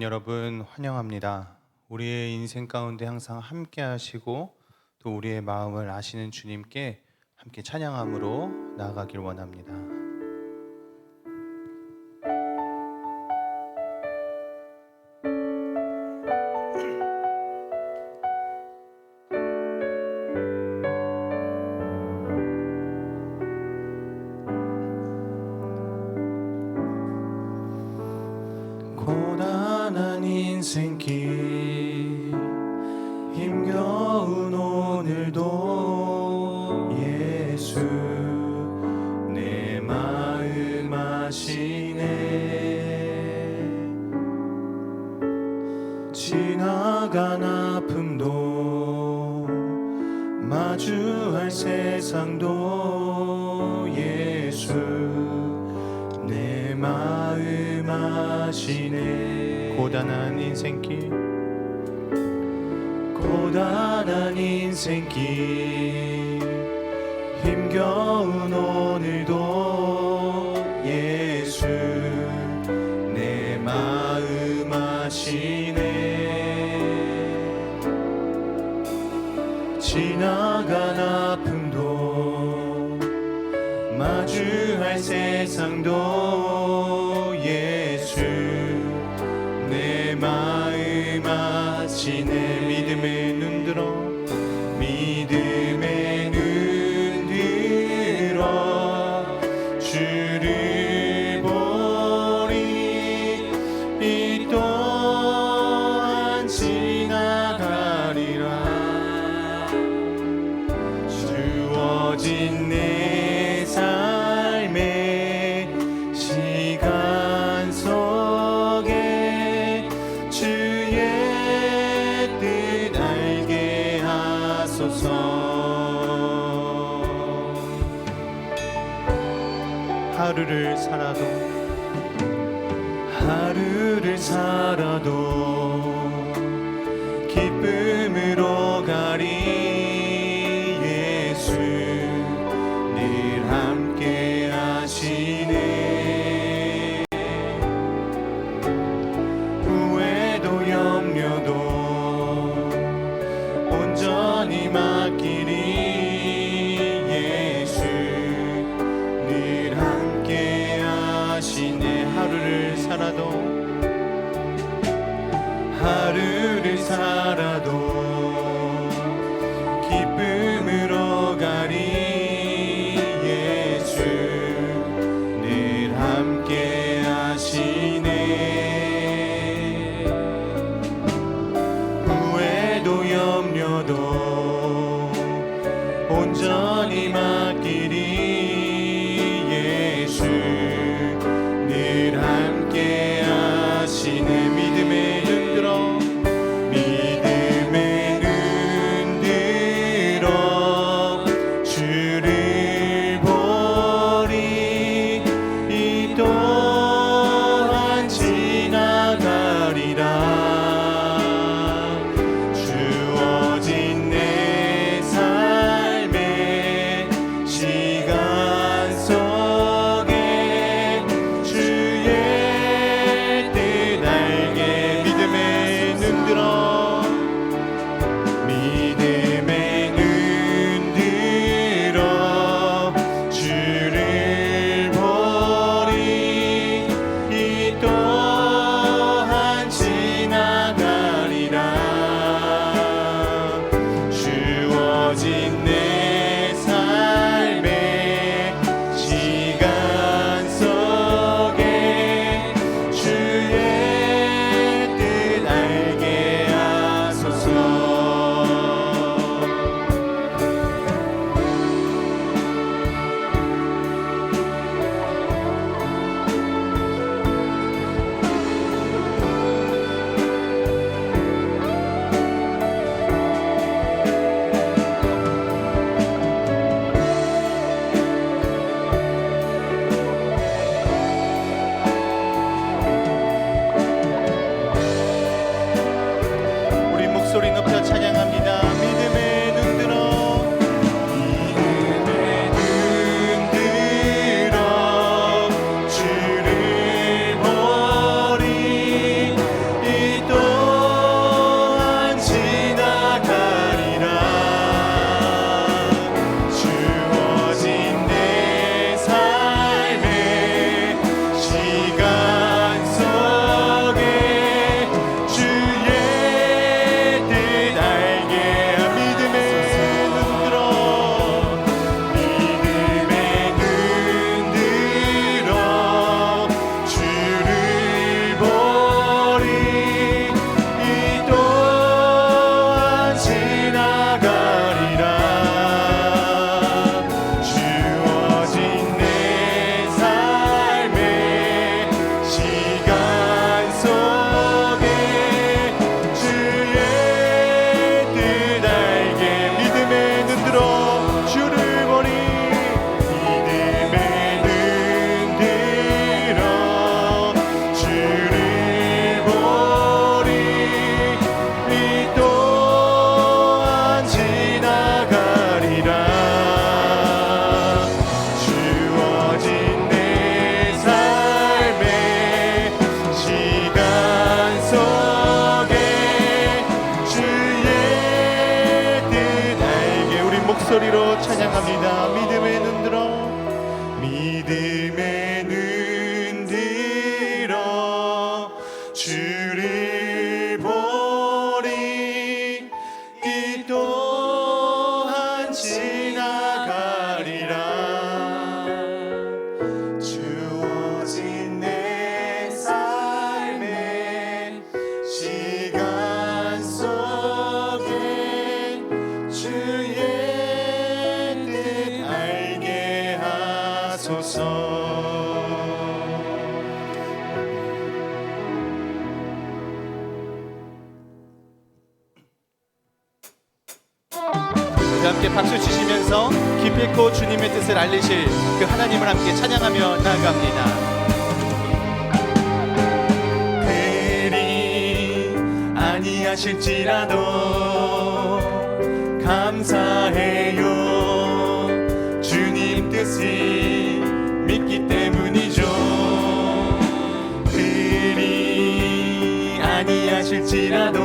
여러분 환영합니다. 우리의 인생 가운데 항상 함께 하시고 또 우리의 마음을 아시는 주님께 함께 찬양함으로 나아가길 원합니다. 고단한 인생길 힘겨운 오늘도 예수 내 마음 아시네. 지나간 아픔도 마주할 세상도 예수 내 마음 아시네. 고단한 인생길 고단한 인생길 힘겨운 오늘도 예수 내 마음 아시네. 지나간 아픔도 마주할 세상도 예수 내 마음 아시네. 믿음의 눈 들어 믿음의 눈 들어 주를 보리. 이 또한 지나가리라. 주어진 내 삶의 시간 속에 주의 뜻 알게 하소서. 하루를 살아도 기쁨으로 가리. 예수 늘 함께 하시네. 후회도 염려도 온전히 맡기리. 예수 늘 함께 하시네. 하루를 살아도 기쁨으로 가리. 예수 늘 함께 하시네. 후회도 염려도 온전히 맡기리. 예수 늘 함께 하시네. 믿음의 눈 들어 믿음의 눈 들어 주를 보리. 이 또한 지나가리라. 주어진 내 찬양합니다. 믿음의 눈 들어, 믿음의 눈 들어 주를 보리. 이 또한 지나가리라. 주어진 내 삶의 시간 속에 주의 뜻 알게 하소서. 함께 박수 치시면서 기필코 주님의 뜻을 알리실 그 하나님을 함께 찬양하며 나아갑니다. 그리 아니하실지라도 감사해요. 주님 뜻을 믿기 때문이죠. 그리 아니하실지라도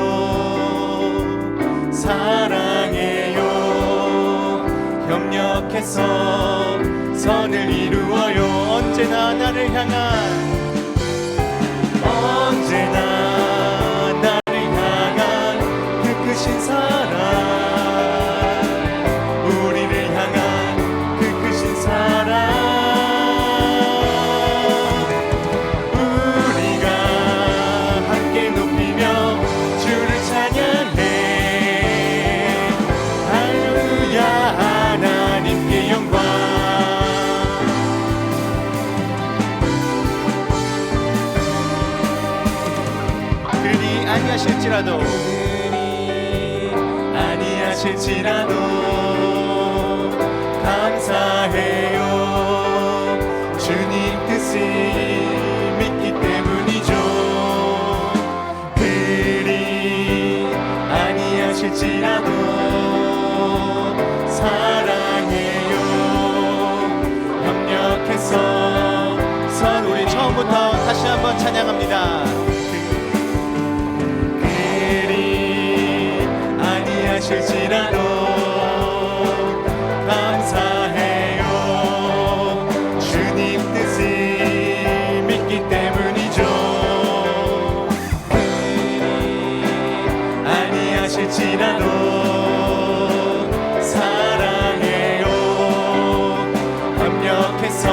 사랑해요. 협력해서 선을 이루어요. 언제나 나를 향한, 언제나 나를 향한 그 크신 사랑, 우리를 향한 그 크신 사랑, 우리가 함께 높이며 주를 찬양해. 할렐루야. 하나님께 영광. 그리 아니하실지라도, 감사해요. 주님 뜻을 믿기 때문이죠. 그리 아니하실지라도 사랑해요. 협력해서 선. 우리 처음부터 다시 한번 찬양합니다. 그리 아니하실지라도 감사해요. 주님 뜻을 믿기 때문이죠. 그리 아니하실지라도 사랑해요. 협력해서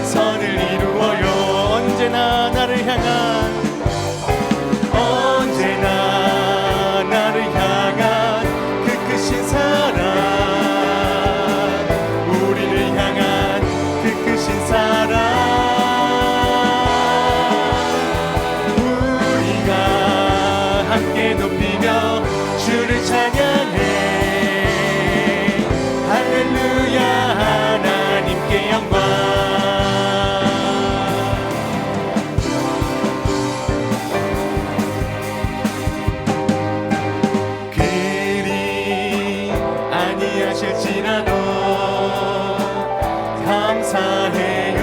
선을 이루어요. 언제나 나를 향한, 언제나 나를 향한 그 크신 사랑, 우리를 향한 그 크신 사랑, 우리가 함께 높이며 주를 찬양해. 할렐루야. 하나님께 영광. 그리 아니하실지라도 감사해요.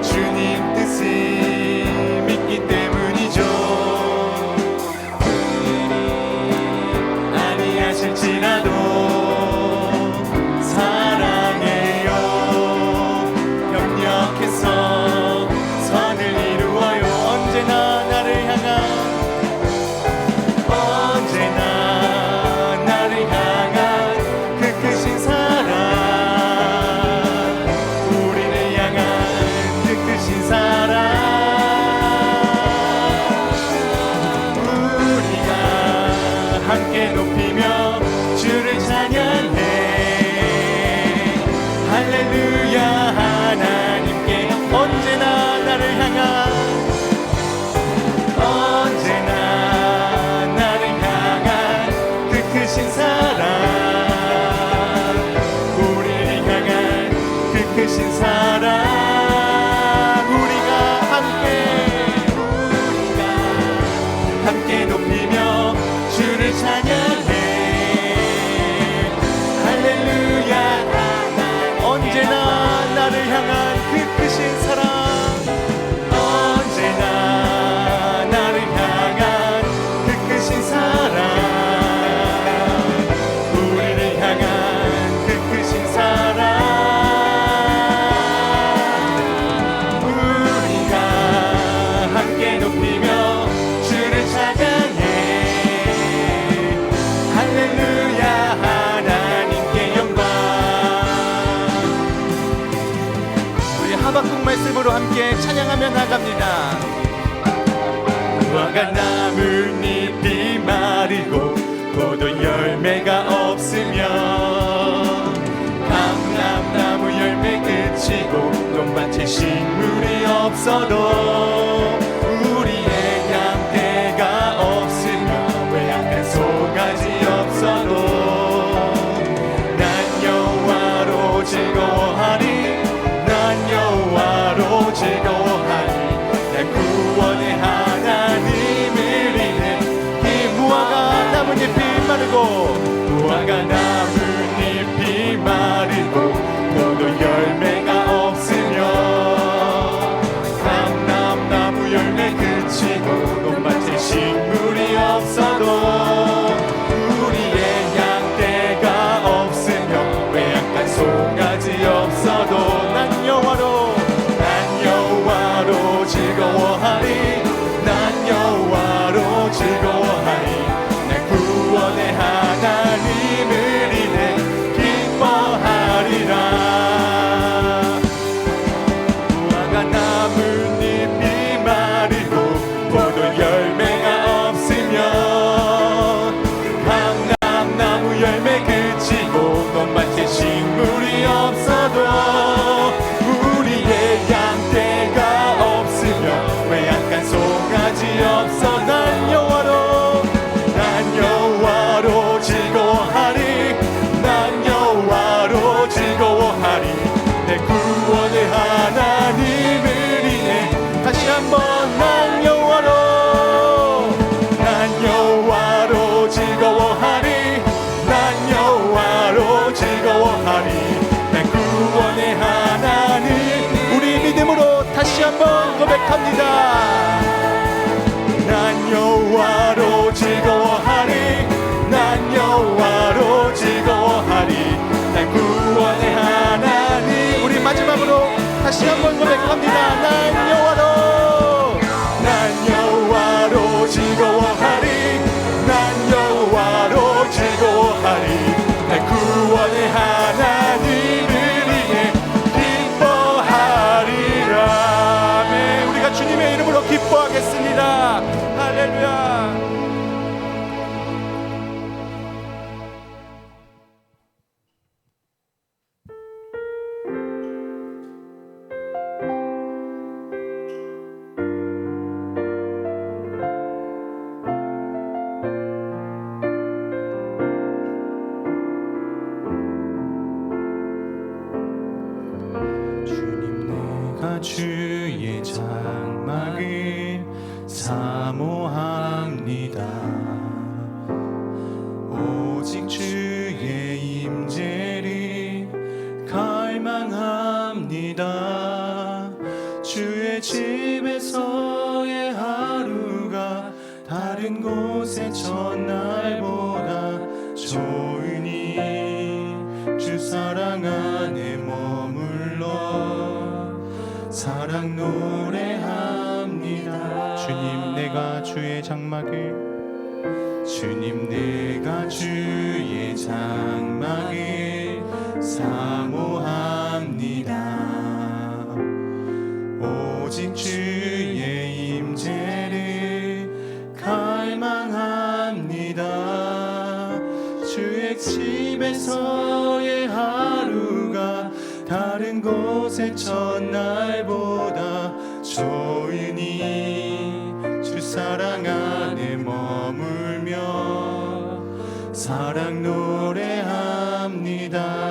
주님 뜻을 믿기 때문이죠. 그리 아니하실지라도 사랑해요. 협력해서 선을 이루어요. 언제나 나를 향한, 언제나 나를 향한 그 크신 사랑, 우리를 향한 그 크신 사랑, 우리가 함께 높이며 주를 찬양해. 할렐루야. 하나님께 언제나 나를 향한, 언제나 나를 향한 그 크신 사랑, 우리를 향한 그 크신 사랑, 우리가 함께 높이며 주를 찬양해. 할렐루야. 언제나 나를 향한 그 크신 사랑, 언제나 나를 향한 그 크신 사랑, 함께 찬양하며 나갑니다. 무화과 나뭇잎이 마르고 포도 열매가 없으면 감람나무 열매 그치고 논밭에 식물이 없어도 우리의 양떼가 없으면 외양간 송아지 없어도 난 여호와로 즐거워하리 난 여호와로 즐거워하리 난 구원의 하나님을 인해 이 무화과 나뭇잎이 마르고 무화과 나뭇잎이 마르고 포도 열매가 없으면 감람나무 열매 그치고 논밭에 식물이 없어도 우리의 양떼가 없으면 외양간 송아지 없어도 난 여호와로 즐거워하리 난 여호와로 즐거워하리 난 구원의 하나님을 인해 기뻐하리라. 무화과 나뭇잎이 마르고 포도 열매가 없으면 감람나무 열매 그치고 논밭에 식물이 없어도 우리의 양떼가 없으면 외양간 송아지 없어 난 여호와로 즐거워하리 난 여호와로 즐거워하리 내 구원의 하나님을 인해 다시 한번 난 여호와로 즐거워하리 난 여호와로 즐거워하리 내 구원의 하나님 우리 믿음으로 다시 한번 고백합니다. 난 여호와로 즐거워하리 난 여호와로 즐거워하리 난 구원의 하나님 우리 마지막으로 다시 한번 고백합니다. 난 여호와로 즐거워하리 난 여호와로 즐거워하리 난 구원의 하나님을 인해 기뻐하리라. 아멘. 우리가 주님의 이름으로 기뻐하겠습니다. 할렐루야. 주의 장막을 사모합니다. 오직 주의 임재를 갈망합니다. 주의 집에서의 하루가 다른 곳의 첫날보다 좋으니 주 사랑 안에 머물러 사랑 노래합니다. 주님 내가 주의 장막을 주님 내가 주의 장막을 사모합니다. 오직 주의 임재를 갈망합니다. 주의 집에서의 하루가 다른 곳의 첫날보다 좋으니 주 사랑 안에 머물며 사랑 노래합니다.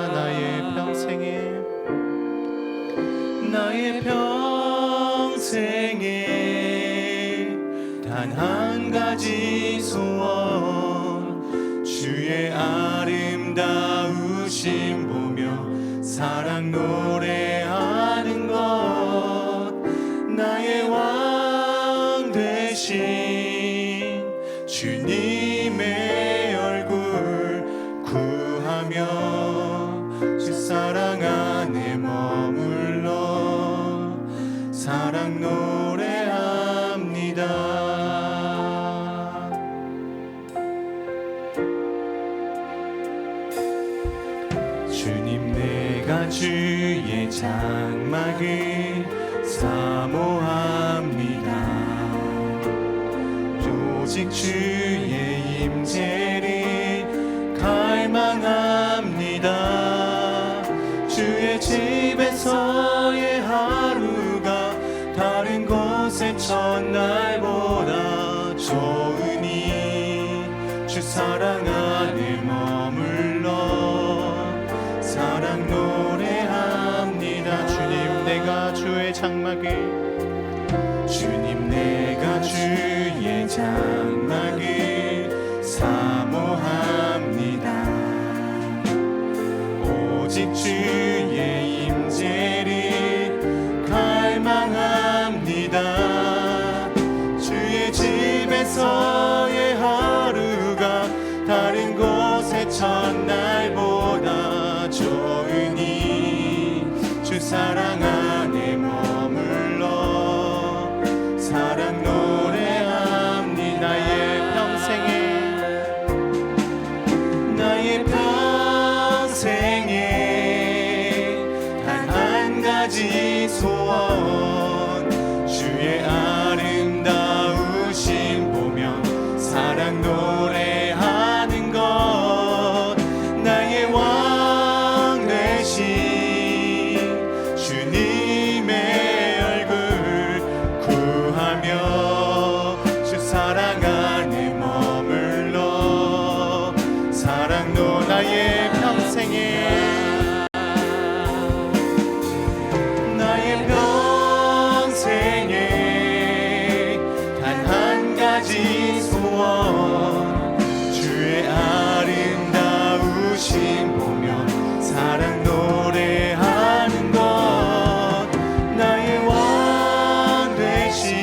나의 평생에 단 한 가지 소원 주의 아름다우심 보며 사랑 노래하는 것 나의 왕 되신 주님의 얼굴 구하며 주 사랑 안에 머물러 사랑 노래합니다. 주님 내가 주의 장막을 사모합니다. 오직 주의 임재를 갈망합니다. 주의 집에서의 하루가 다른 곳의 첫날보다 좋으니 주 사랑 안에 머물러 사랑 노래합니다. 주님 내가 주의 장막을 주님 내가 주의 장막을 사모합니다. 오직 주의 임재를 갈망합니다. 주의 집에서의 하루가 다른 곳의 첫날보다 좋으니 주 사랑 안에 머물러 사랑 노래합니다. 나의 평생에 단 한 가지 소원 주의 아름다우심 보며 사랑 노래하는 것 나의 왕 되신 주님의 얼굴 구하며 주 사랑 안에 머물러 사랑도 나의 평생에 단 한 가지 소원 주의 아름다우심 보며 사랑 노래하는 것 나의 왕 되신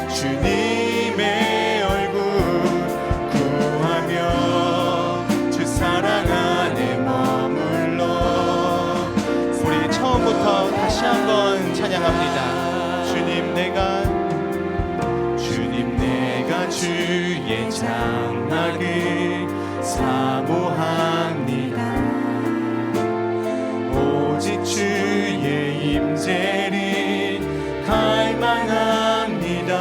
주님의 얼굴 구하며 주 사랑 안에 머물러 우리 처음부터 다시 한번 찬양합니다. 주님 내가 주의 장막을 사모합니다. 오직 주의 임재를 갈망합니다.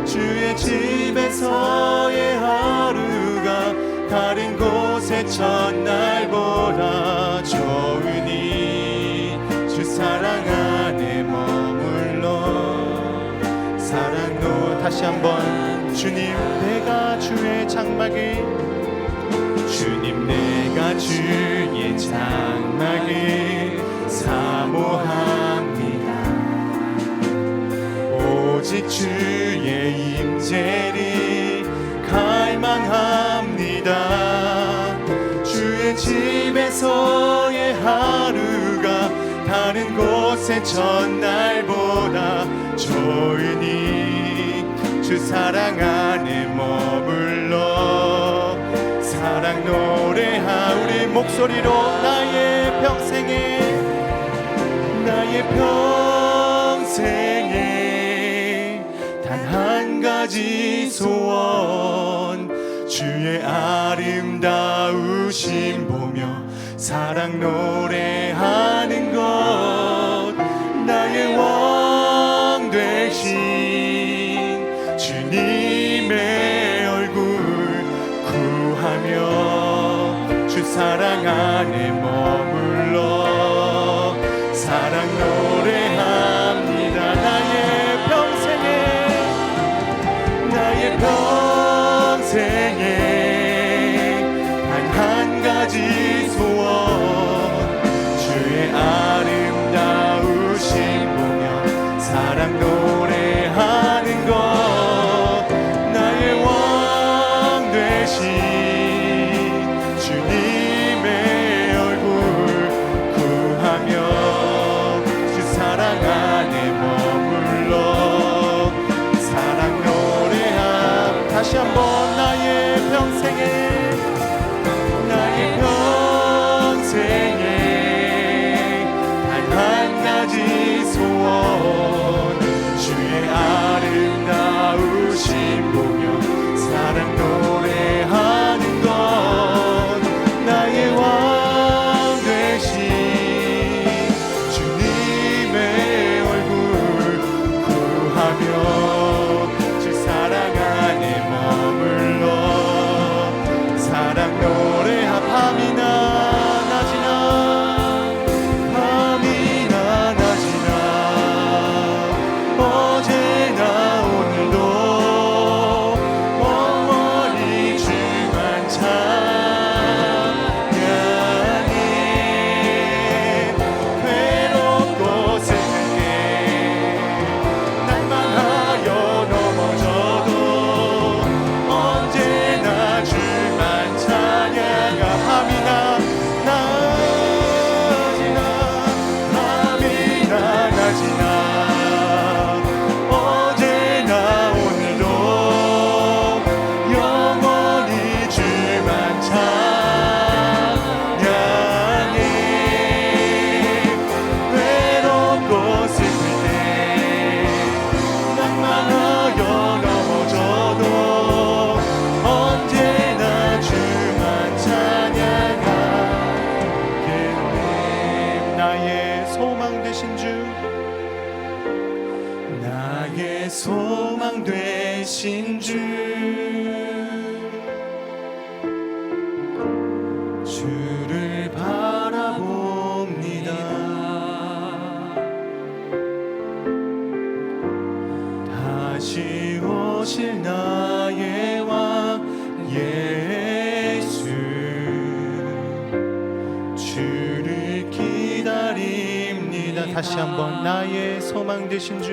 주의 집에서의 하루가 다른 곳의 첫날보다 좋으니 주 사랑 안에 머물러 사랑도 다시 한번 주님 내가 주의 장막을 주님 내가 주의 장막을 사모합니다. 오직 주의 임재를 갈망합니다. 주의 집에서의 하루가 다른 곳의 첫날보다 좋으니 주 사랑 안에 머물러 사랑 노래하 우리 목소리로 나의 평생에 단 한 가지 소원 주의 아름다우심 보며 사랑 노래하는 것 나의 왕 되신 주님의 얼굴 구하며 주 사랑 안에 머물러 사랑 노래합니다. 나의 평생에 단 한 가지 소원 주의 아름다우심 보며 사랑 노래하는 것 나의 왕 되신 주님의 얼굴 소망 되신 주, 주를 바라봅니다. 다시 오실 나의 왕 예수, 주를 기다립니다. 다시 한번 나의 소망 되신 주,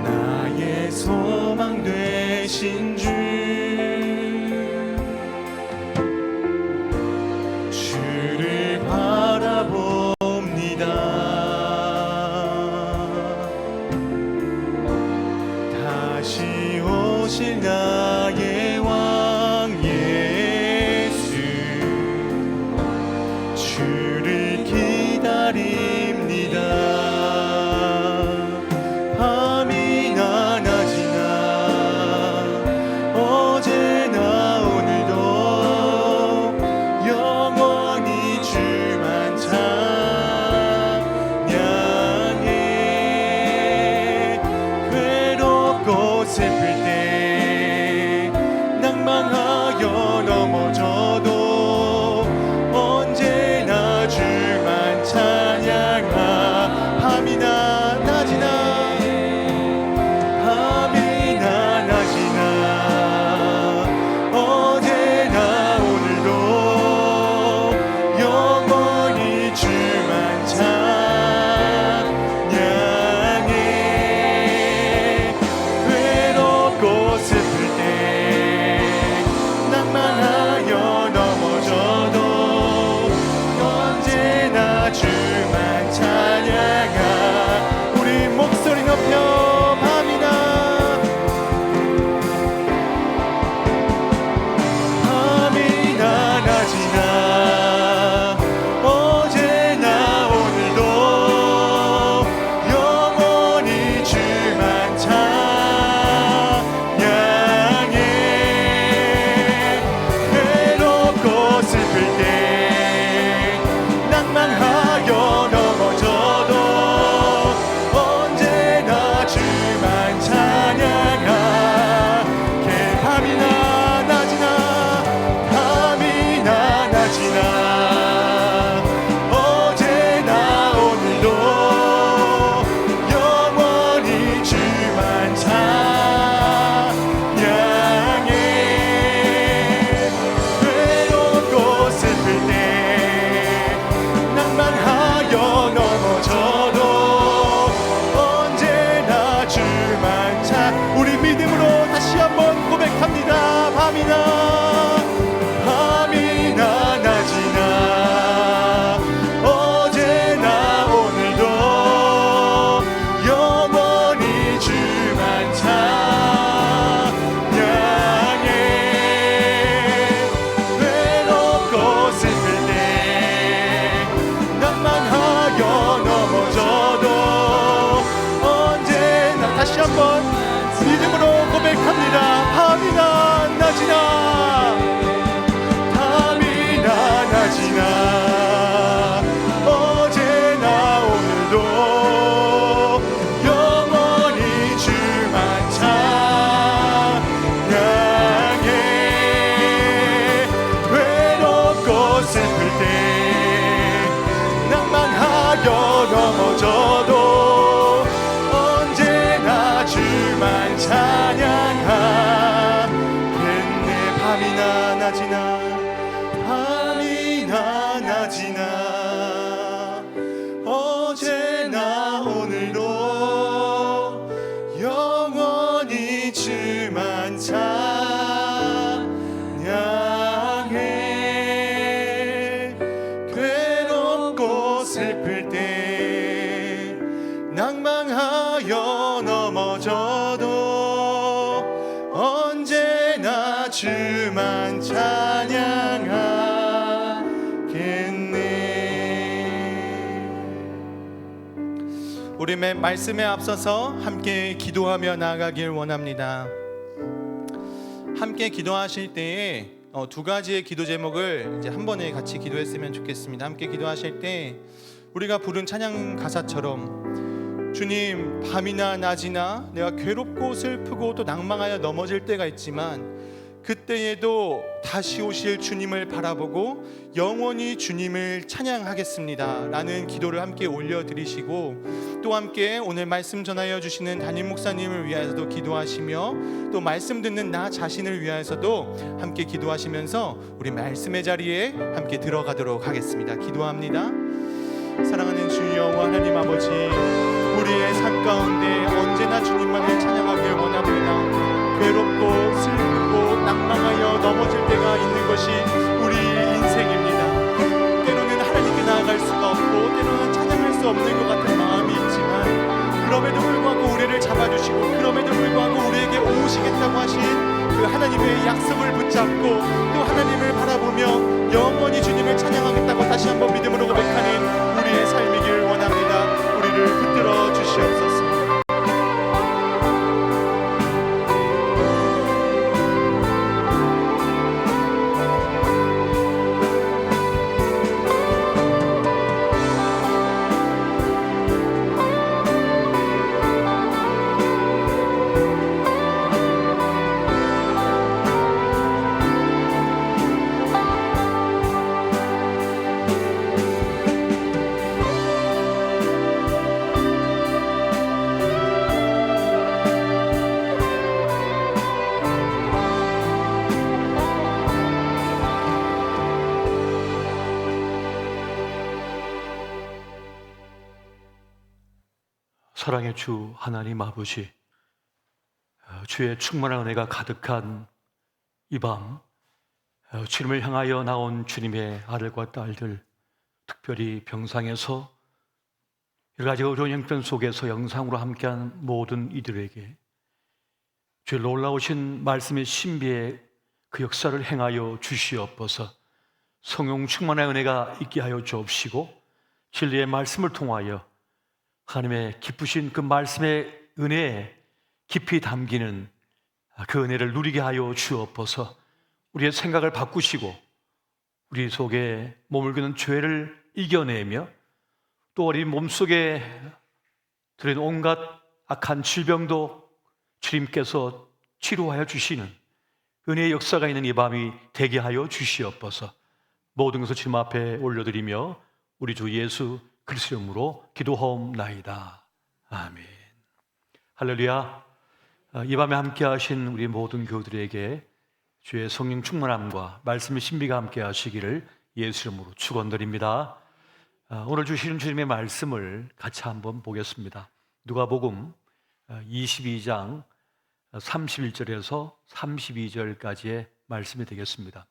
나의 소망 되신 주, 주를 바라봅니다. 다시 오실 나의 왕 예수, 주를 기다립니다. 밤이나 낮이나 어제나 오늘도 영원히 주만 찬양해. 괴롭고 슬플 때 낭망하여 넘어져도 언제나 주만 찬양하. 밤이나 낮이나 밤이나 낮이나 어제나 오늘도 영원히 주만 찬양해. 괴롭고 슬플 때 낭만하여 넘어져도 언제나 주만 찬양하. 우리 목소리 높여 밤이나 밤이나 낮이나 어제나 오늘도 영원히 주만 찬양해. 괴롭고 슬플 때 낭망하여 넘어져도 언제나 주만 찬양하. 밤이나 낮이나 밤이나 낮이나 어제나 오늘도 영원히 주만 찬양해. 괴롭고 슬플 때 낭만하여 넘어져도 언제나 주만 찬. 우리 믿음으로 다시 한번 고백합니다. 밤이나 낮이나 어제나 오늘도 영원히 주만 찬양해. 괴롭고 슬플 때 낭만하여 넘어져도 언제나. 다시 한번 믿음으로 고백합니다. 밤이나 낮이나 밤이나 낮이나 어제나 오늘도 영원히 주만 찬양해. 괴롭고 슬플 때 낭만하여 넘어져도 언제나 주만 찬양하겠네. 밤이나 낮이나 밤이나 낮이나 어제나 오늘도 영원히 주만 찬양해. 괴롭고 슬플 때 낭망하여 넘어져도 언제나 주만 찬양하겠네. 우리 말씀에 앞서서 함께 기도하며 나아가길 원합니다. 함께 기도하실 때에 두 가지의 기도 제목을 이제 한 번에 같이 기도했으면 좋겠습니다. 함께 기도하실 때 우리가 부른 찬양 가사처럼 주님, 밤이나 낮이나 내가 괴롭고 슬프고 또 낭망하여 넘어질 때가 있지만 그때에도 다시 오실 주님을 바라보고 영원히 주님을 찬양하겠습니다 라는 기도를 함께 올려드리시고, 또 함께 오늘 말씀 전하여 주시는 담임 목사님을 위하여서도 기도하시며 또 말씀 듣는 나 자신을 위하여서도 함께 기도하시면서 우리 말씀의 자리에 함께 들어가도록 하겠습니다. 기도합니다. 사랑하는 주여 하나님 아버지, 우리의 삶 가운데 언제나 주님만을 찬양하길 원합니다. 괴롭고 슬프고 낭망하여 넘어질 때가 있는 것이 우리의 인생입니다. 때로는 하나님께 나아갈 수가 없고 때로는 찬양할 수 없는 것 같은 마음이 있지만, 그럼에도 불구하고 우리를 잡아주시고 그럼에도 불구하고 우리에게 오시겠다고 하신 그 하나님의 약속을 붙잡고 또 하나님을 바라보며 영원히 주님을 찬양하겠다고 다시 한번 믿음으로 고백하는 우리의 삶이길 원합니다. 우리를 붙들어 주시옵소서. 사랑의 주 하나님 아버지, 주의 충만한 은혜가 가득한 이 밤, 주님을 향하여 나온 주님의 아들과 딸들, 특별히 병상에서 여러 가지 어려운 형편 속에서 영상으로 함께한 모든 이들에게 주의 놀라우신 말씀의 신비의 그 역사를 행하여 주시옵소서. 성령 충만한 은혜가 있게 하여 주옵시고, 진리의 말씀을 통하여 하나님의 기쁘신 그 말씀의 은혜에 깊이 담기는 그 은혜를 누리게 하여 주옵소서. 우리의 생각을 바꾸시고 우리 속에 머물기는 죄를 이겨내며 또 우리 몸속에 들은 온갖 악한 질병도 주님께서 치료하여 주시는 은혜의 역사가 있는 이 밤이 되게 하여 주시옵소서. 모든 것을 주님 앞에 올려드리며 우리 주 예수 그리스도 이름으로 기도하옵나이다. 아멘. 할렐루야. 이 밤에 함께 하신 우리 모든 교우들에게 주의 성령 충만함과 말씀의 신비가 함께 하시기를 예수 이름으로 축원드립니다. 오늘 주시는 주님의 말씀을 같이 한번 보겠습니다. 누가복음 22장 31절에서 32절까지의 말씀이 되겠습니다.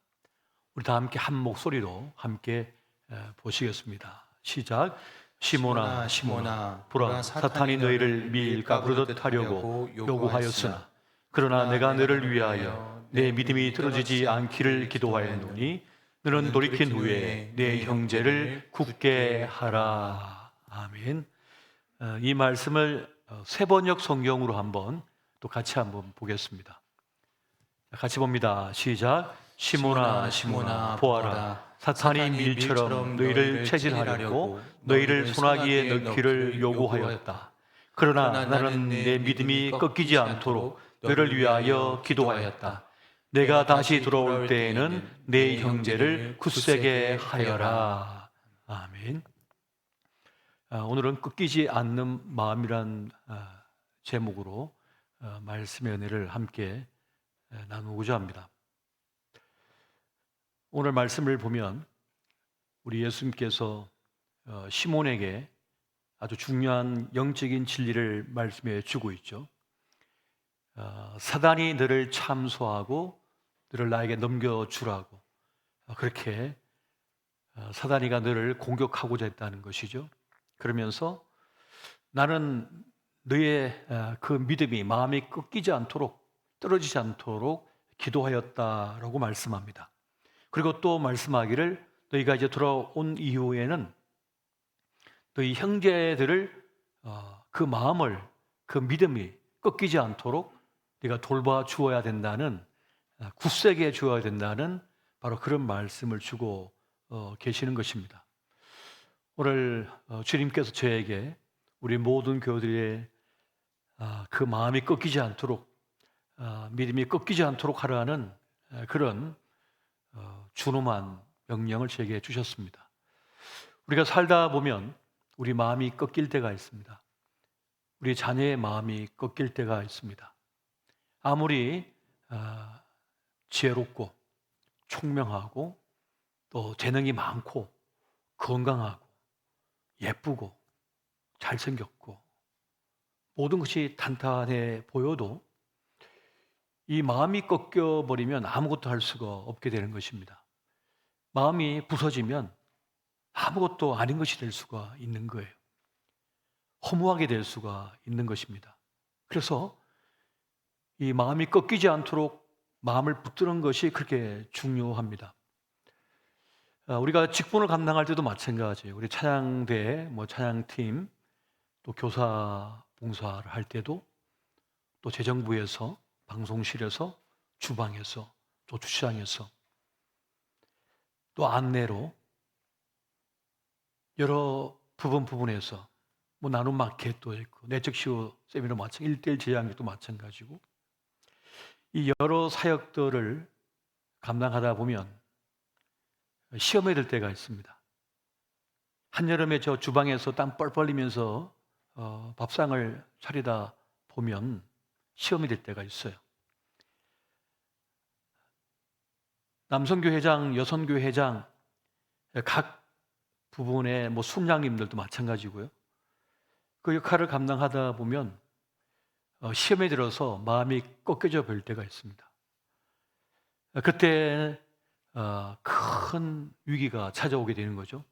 우리 다 함께 한 목소리로 함께 보시겠습니다. 시작. 시몬아 시몬아, 보라 사탄이 너희를 밀가 부르듯 하려고 요구하였으나 그러나 내가 너를 위하여 내 믿음이 떨어지지 않기를 기도하였노니 너는 돌이킨 후에 내 형제를 굳게 하라. 아멘. 이 말씀을 세번역 성경으로 한번 또 같이 한번 보겠습니다. 같이 봅니다. 시작. 시몬아 시몬아, 보아라 사탄이 밀처럼 너희를 체질하려고 너희를 소나기에 넣기를 요구하였다. 그러나 나는 내 믿음이 꺾이지 않도록 너를 위하여 기도하였다. 내가 다시 돌아올 때에는 내 형제를 굳세게 하여라. 아멘. 오늘은 꺾이지 않는 마음이란 제목으로 말씀의 은혜를 함께 나누고자 합니다. 오늘 말씀을 보면 우리 예수님께서 시몬에게 아주 중요한 영적인 진리를 말씀해 주고 있죠. 사단이 너를 참소하고 너를 나에게 넘겨주라고, 그렇게 사단이가 너를 공격하고자 했다는 것이죠. 그러면서 나는 너의 그 믿음이 마음이 꺾이지 않도록, 떨어지지 않도록 기도하였다라고 말씀합니다. 그리고 또 말씀하기를 너희가 이제 돌아온 이후에는 너희 형제들을 그 마음을, 그 믿음이 꺾이지 않도록 네가 돌봐 주어야 된다는, 굳세게 해 주어야 된다는 바로 그런 말씀을 주고 계시는 것입니다. 오늘 주님께서 저에게 우리 모든 교회들의 그 마음이 꺾이지 않도록, 믿음이 꺾이지 않도록 하라는 그런 준엄한 명령을 제게 주셨습니다. 우리가 살다 보면 우리 마음이 꺾일 때가 있습니다. 우리 자녀의 마음이 꺾일 때가 있습니다. 아무리 지혜롭고 총명하고 또 재능이 많고 건강하고 예쁘고 잘생겼고 모든 것이 탄탄해 보여도 이 마음이 꺾여버리면 아무것도 할 수가 없게 되는 것입니다. 마음이 부서지면 아무것도 아닌 것이 될 수가 있는 거예요. 허무하게 될 수가 있는 것입니다. 그래서 이 마음이 꺾이지 않도록 마음을 붙드는 것이 그렇게 중요합니다. 우리가 직분을 감당할 때도 마찬가지예요. 우리 찬양대, 찬양팀, 또 교사 봉사를 할 때도 또 재정부에서, 방송실에서, 주방에서, 또 주차장에서, 또 안내로 여러 부분에서 나눔 마켓도 있고 내적 시호 세미나 마찬가지, 1:1 제자학교도 마찬가지고 이 여러 사역들을 감당하다 보면 시험에 들 때가 있습니다. 한여름에 저 주방에서 땀 뻘뻘 흘리면서 밥상을 차리다 보면 시험이 될 때가 있어요. 남성교회장, 여성교회장 각 부분의 순장님들도 마찬가지고요. 그 역할을 감당하다 보면 시험에 들어서 마음이 꺾여져 버릴 때가 있습니다. 그때 큰 위기가 찾아오게 되는 거죠.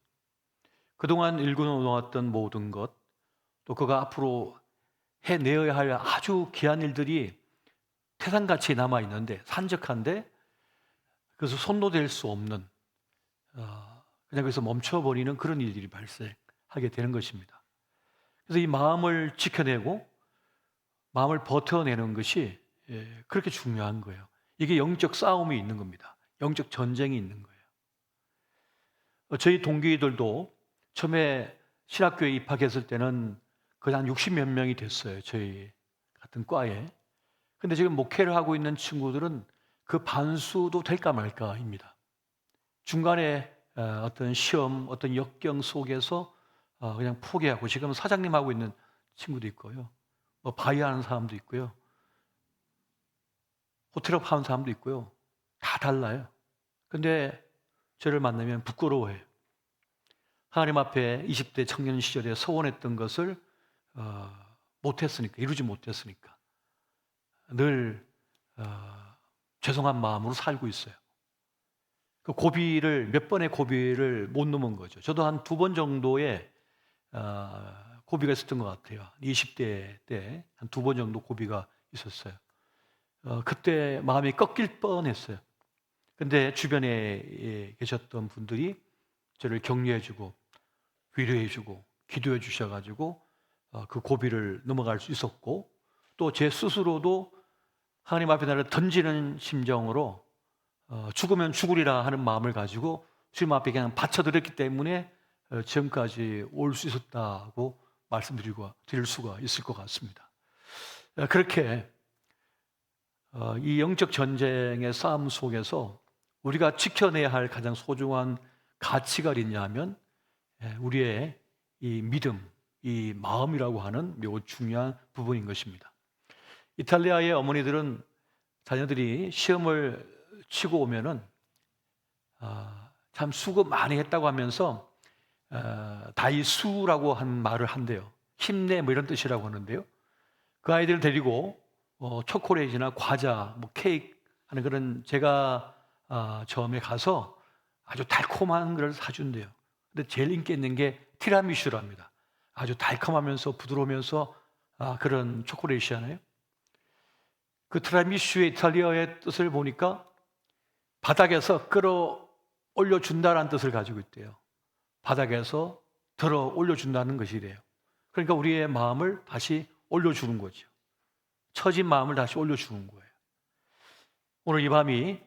그동안 일궈놓았던 모든 것, 또 그가 앞으로 해내어야 할 아주 귀한 일들이 태산같이 남아있는데, 산적한데 그래서 손도 댈 수 없는, 그냥 그래서 멈춰버리는 그런 일들이 발생하게 되는 것입니다. 그래서 이 마음을 지켜내고 마음을 버텨내는 것이 그렇게 중요한 거예요. 이게 영적 싸움이 있는 겁니다. 영적 전쟁이 있는 거예요. 저희 동기들도 처음에 신학교에 입학했을 때는 거의 한 60몇 명이 됐어요. 저희 같은 과에. 근데 지금 목회를 하고 있는 친구들은 그 반수도 될까 말까입니다. 중간에 어떤 시험, 어떤 역경 속에서 그냥 포기하고, 지금 사장님 하고 있는 친구도 있고요. 바이 하는 사람도 있고요. 호텔업 하는 사람도 있고요. 다 달라요. 근데 저를 만나면 부끄러워해요. 하나님 앞에 20대 청년 시절에 소원했던 것을 못했으니까, 이루지 못했으니까 늘 죄송한 마음으로 살고 있어요. 그 고비를, 몇 번의 고비를 못 넘은 거죠. 저도 한 2번 정도의 고비가 있었던 것 같아요. 20대 때 한 2번 정도 고비가 있었어요. 그때 마음이 꺾일 뻔했어요. 근데 주변에 계셨던 분들이 저를 격려해주고 위로해주고 기도해 주셔가지고 그 고비를 넘어갈 수 있었고, 또 제 스스로도 하나님 앞에 나를 던지는 심정으로 죽으면 죽으리라 하는 마음을 가지고 주님 앞에 그냥 바쳐드렸기 때문에 지금까지 올 수 있었다고 말씀드릴 수가 있을 것 같습니다. 그렇게 이 영적 전쟁의 싸움 속에서 우리가 지켜내야 할 가장 소중한 가치가 있냐 하면 우리의 이 믿음, 이 마음이라고 하는 매우 중요한 부분인 것입니다. 이탈리아의 어머니들은 자녀들이 시험을 치고 오면은 참 수고 많이 했다고 하면서 다이수라고 한 말을 한대요. 힘내 이런 뜻이라고 하는데요. 그 아이들을 데리고 초콜릿이나 과자, 케이크 하는 그런, 제가 처음에 가서 아주 달콤한 걸 사준대요. 근데 제일 인기 있는 게 티라미슈랍니다. 아주 달콤하면서 부드러우면서 그런 초콜릿이잖아요. 그 티라미슈의 이탈리아의 뜻을 보니까 바닥에서 끌어올려 준다라는 뜻을 가지고 있대요. 바닥에서 들어 올려준다는 것이래요. 그러니까 우리의 마음을 다시 올려주는 거죠. 처진 마음을 다시 올려주는 거예요. 오늘 이 밤이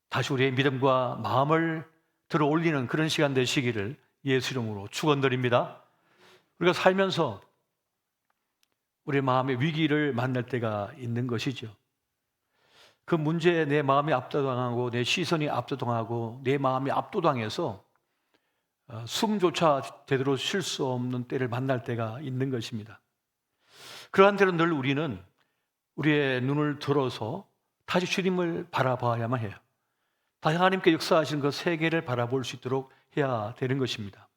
다시 우리의 믿음과 마음을 들어 올리는 그런 시간 되시기를 예수 이름으로 축원드립니다. 우리가 살면서 우리 마음의 위기를 만날 때가 있는 것이죠. 그 문제에 내 마음이 압도당하고 내 시선이 압도당하고 내 마음이 압도당해서 숨조차 제대로 쉴 수 없는 때를 만날 때가 있는 것입니다. 그러한 때는 늘 우리는 우리의 눈을 들어서 다시 주님을 바라봐야만 해요. 다시 하나님께 역사하시는 그 세계를 바라볼 수 있도록 해야 되는 것입니다.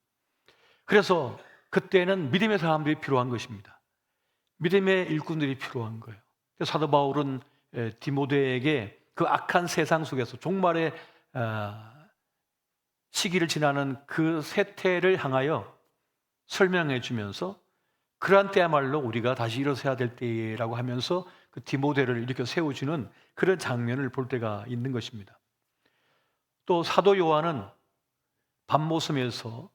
그래서 그때는 믿음의 사람들이 필요한 것입니다. 믿음의 일꾼들이 필요한 거예요. 사도 바울은 디모데에게 그 악한 세상 속에서 종말의 시기를 지나는 그 세태를 향하여 설명해 주면서 그러한 때야말로 우리가 다시 일어서야 될 때라고 하면서 그 디모데를 일으켜 세워주는 그런 장면을 볼 때가 있는 것입니다. 또 사도 요한은 밤모섬에서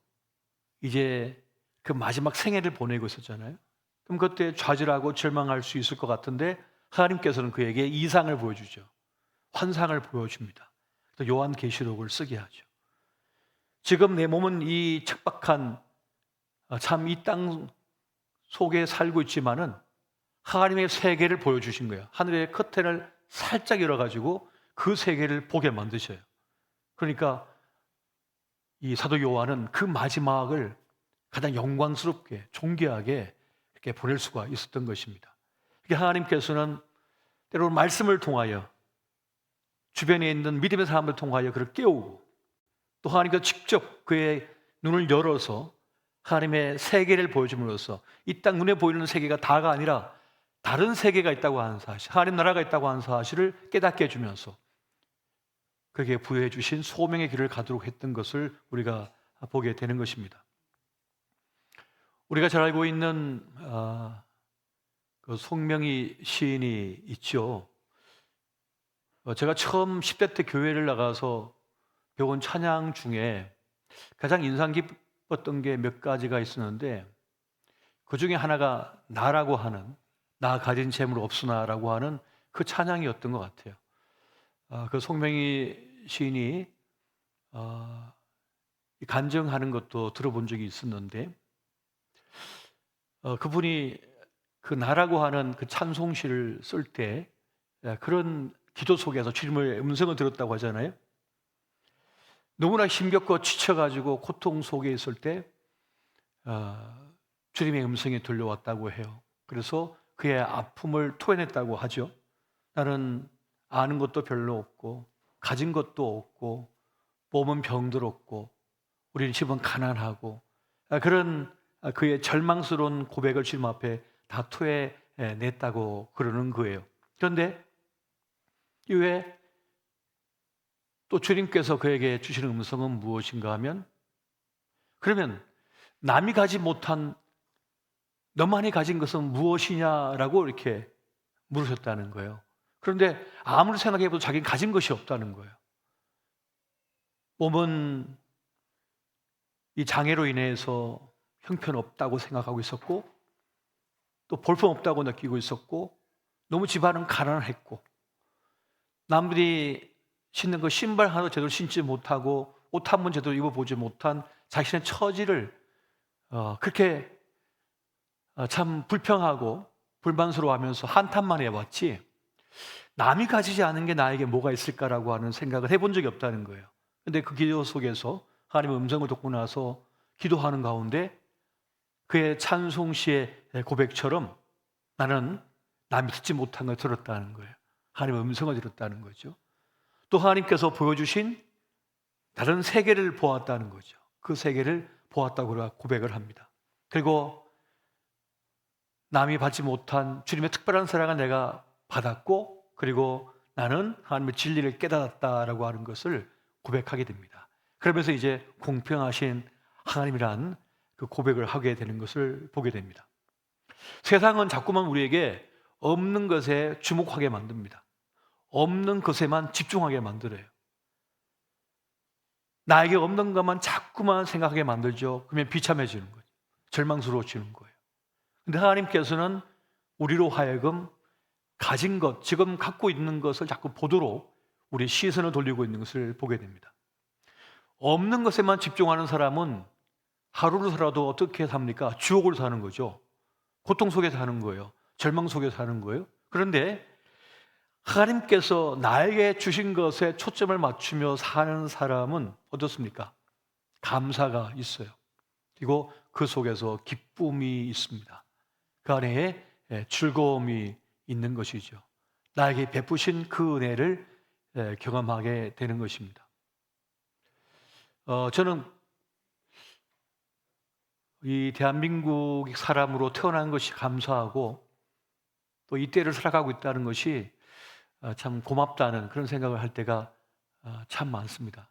이제 그 마지막 생애를 보내고 있었잖아요. 그럼 그때 좌절하고 절망할 수 있을 것 같은데 하나님께서는 그에게 이상을 보여주죠. 환상을 보여줍니다. 또 요한계시록을 쓰게 하죠. 지금 내 몸은 이 척박한 참 이 땅 속에 살고 있지만은 하나님의 세계를 보여주신 거예요. 하늘의 커튼을 살짝 열어가지고 그 세계를 보게 만드셔요. 그러니까 이 사도 요한은 그 마지막을 가장 영광스럽게 존귀하게 이렇게 보낼 수가 있었던 것입니다. 하나님께서는 때로는 말씀을 통하여 주변에 있는 믿음의 사람을 통하여 그를 깨우고 또 하나님께서 직접 그의 눈을 열어서 하나님의 세계를 보여줌으로써 이 땅 눈에 보이는 세계가 다가 아니라 다른 세계가 있다고 하는 사실, 하나님 나라가 있다고 하는 사실을 깨닫게 해주면서 그에게 부여해 주신 소명의 길을 가도록 했던 것을 우리가 보게 되는 것입니다. 우리가 잘 알고 있는 그 송명희 시인이 있죠. 제가 처음 10대 때 교회를 나가서 배운 찬양 중에 가장 인상 깊었던 게 몇 가지가 있었는데 그 중에 하나가 나라고 하는 나 가진 재물 없으나라고 하는 그 찬양이었던 것 같아요. 그 송명희 시인이 간증하는 것도 들어본 적이 있었는데 그분이 그 나라고 하는 그 찬송시를 쓸 때 그런 기도 속에서 주님의 음성을 들었다고 하잖아요. 너무나 힘겹고 지쳐가지고 고통 속에 있을 때 주님의 음성이 들려왔다고 해요. 그래서 그의 아픔을 토해냈다고 하죠. 나는 아는 것도 별로 없고 가진 것도 없고 몸은 병들었고 우리 집은 가난하고 그런 그의 절망스러운 고백을 주님 앞에 다 토해냈다고 그러는 거예요. 그런데 이후에 또 주님께서 그에게 주시는 음성은 무엇인가 하면 그러면 남이 가지 못한 너만이 가진 것은 무엇이냐라고 이렇게 물으셨다는 거예요. 그런데 아무리 생각해봐도 자기는 가진 것이 없다는 거예요. 몸은 이 장애로 인해서 형편없다고 생각하고 있었고 또 볼품없다고 느끼고 있었고 너무 집안은 가난했고 남들이 신는 그 신발 하나 제대로 신지 못하고 옷 한 번 제대로 입어보지 못한 자신의 처지를 그렇게 참 불평하고 불만스러워하면서 한탄만 해왔지 남이 가지지 않은 게 나에게 뭐가 있을까라고 하는 생각을 해본 적이 없다는 거예요. 그런데 그 기도 속에서 하나님의 음성을 듣고 나서 기도하는 가운데 그의 찬송시의 고백처럼 나는 남이 듣지 못한 걸 들었다는 거예요. 하나님의 음성을 들었다는 거죠. 또 하나님께서 보여주신 다른 세계를 보았다는 거죠. 그 세계를 보았다고 고백을 합니다. 그리고 남이 받지 못한 주님의 특별한 사랑을 내가 받았고 그리고 나는 하나님의 진리를 깨달았다라고 하는 것을 고백하게 됩니다. 그러면서 이제 공평하신 하나님이란 그 고백을 하게 되는 것을 보게 됩니다. 세상은 자꾸만 우리에게 없는 것에 주목하게 만듭니다. 없는 것에만 집중하게 만들어요. 나에게 없는 것만 자꾸만 생각하게 만들죠. 그러면 비참해지는 거죠. 절망스러워지는 거예요. 근데 하나님께서는 우리로 하여금 가진 것, 지금 갖고 있는 것을 자꾸 보도록 우리 시선을 돌리고 있는 것을 보게 됩니다. 없는 것에만 집중하는 사람은 하루를 살아도 어떻게 삽니까? 지옥을 사는 거죠. 고통 속에 사는 거예요. 절망 속에 사는 거예요. 그런데 하나님께서 나에게 주신 것에 초점을 맞추며 사는 사람은 어떻습니까? 감사가 있어요. 그리고 그 속에서 기쁨이 있습니다. 그 안에 즐거움이 있는 것이죠. 나에게 베푸신 그 은혜를 경험하게 되는 것입니다. 저는 이 대한민국 사람으로 태어난 것이 감사하고 또 이때를 살아가고 있다는 것이 참 고맙다는 그런 생각을 할 때가 참 많습니다.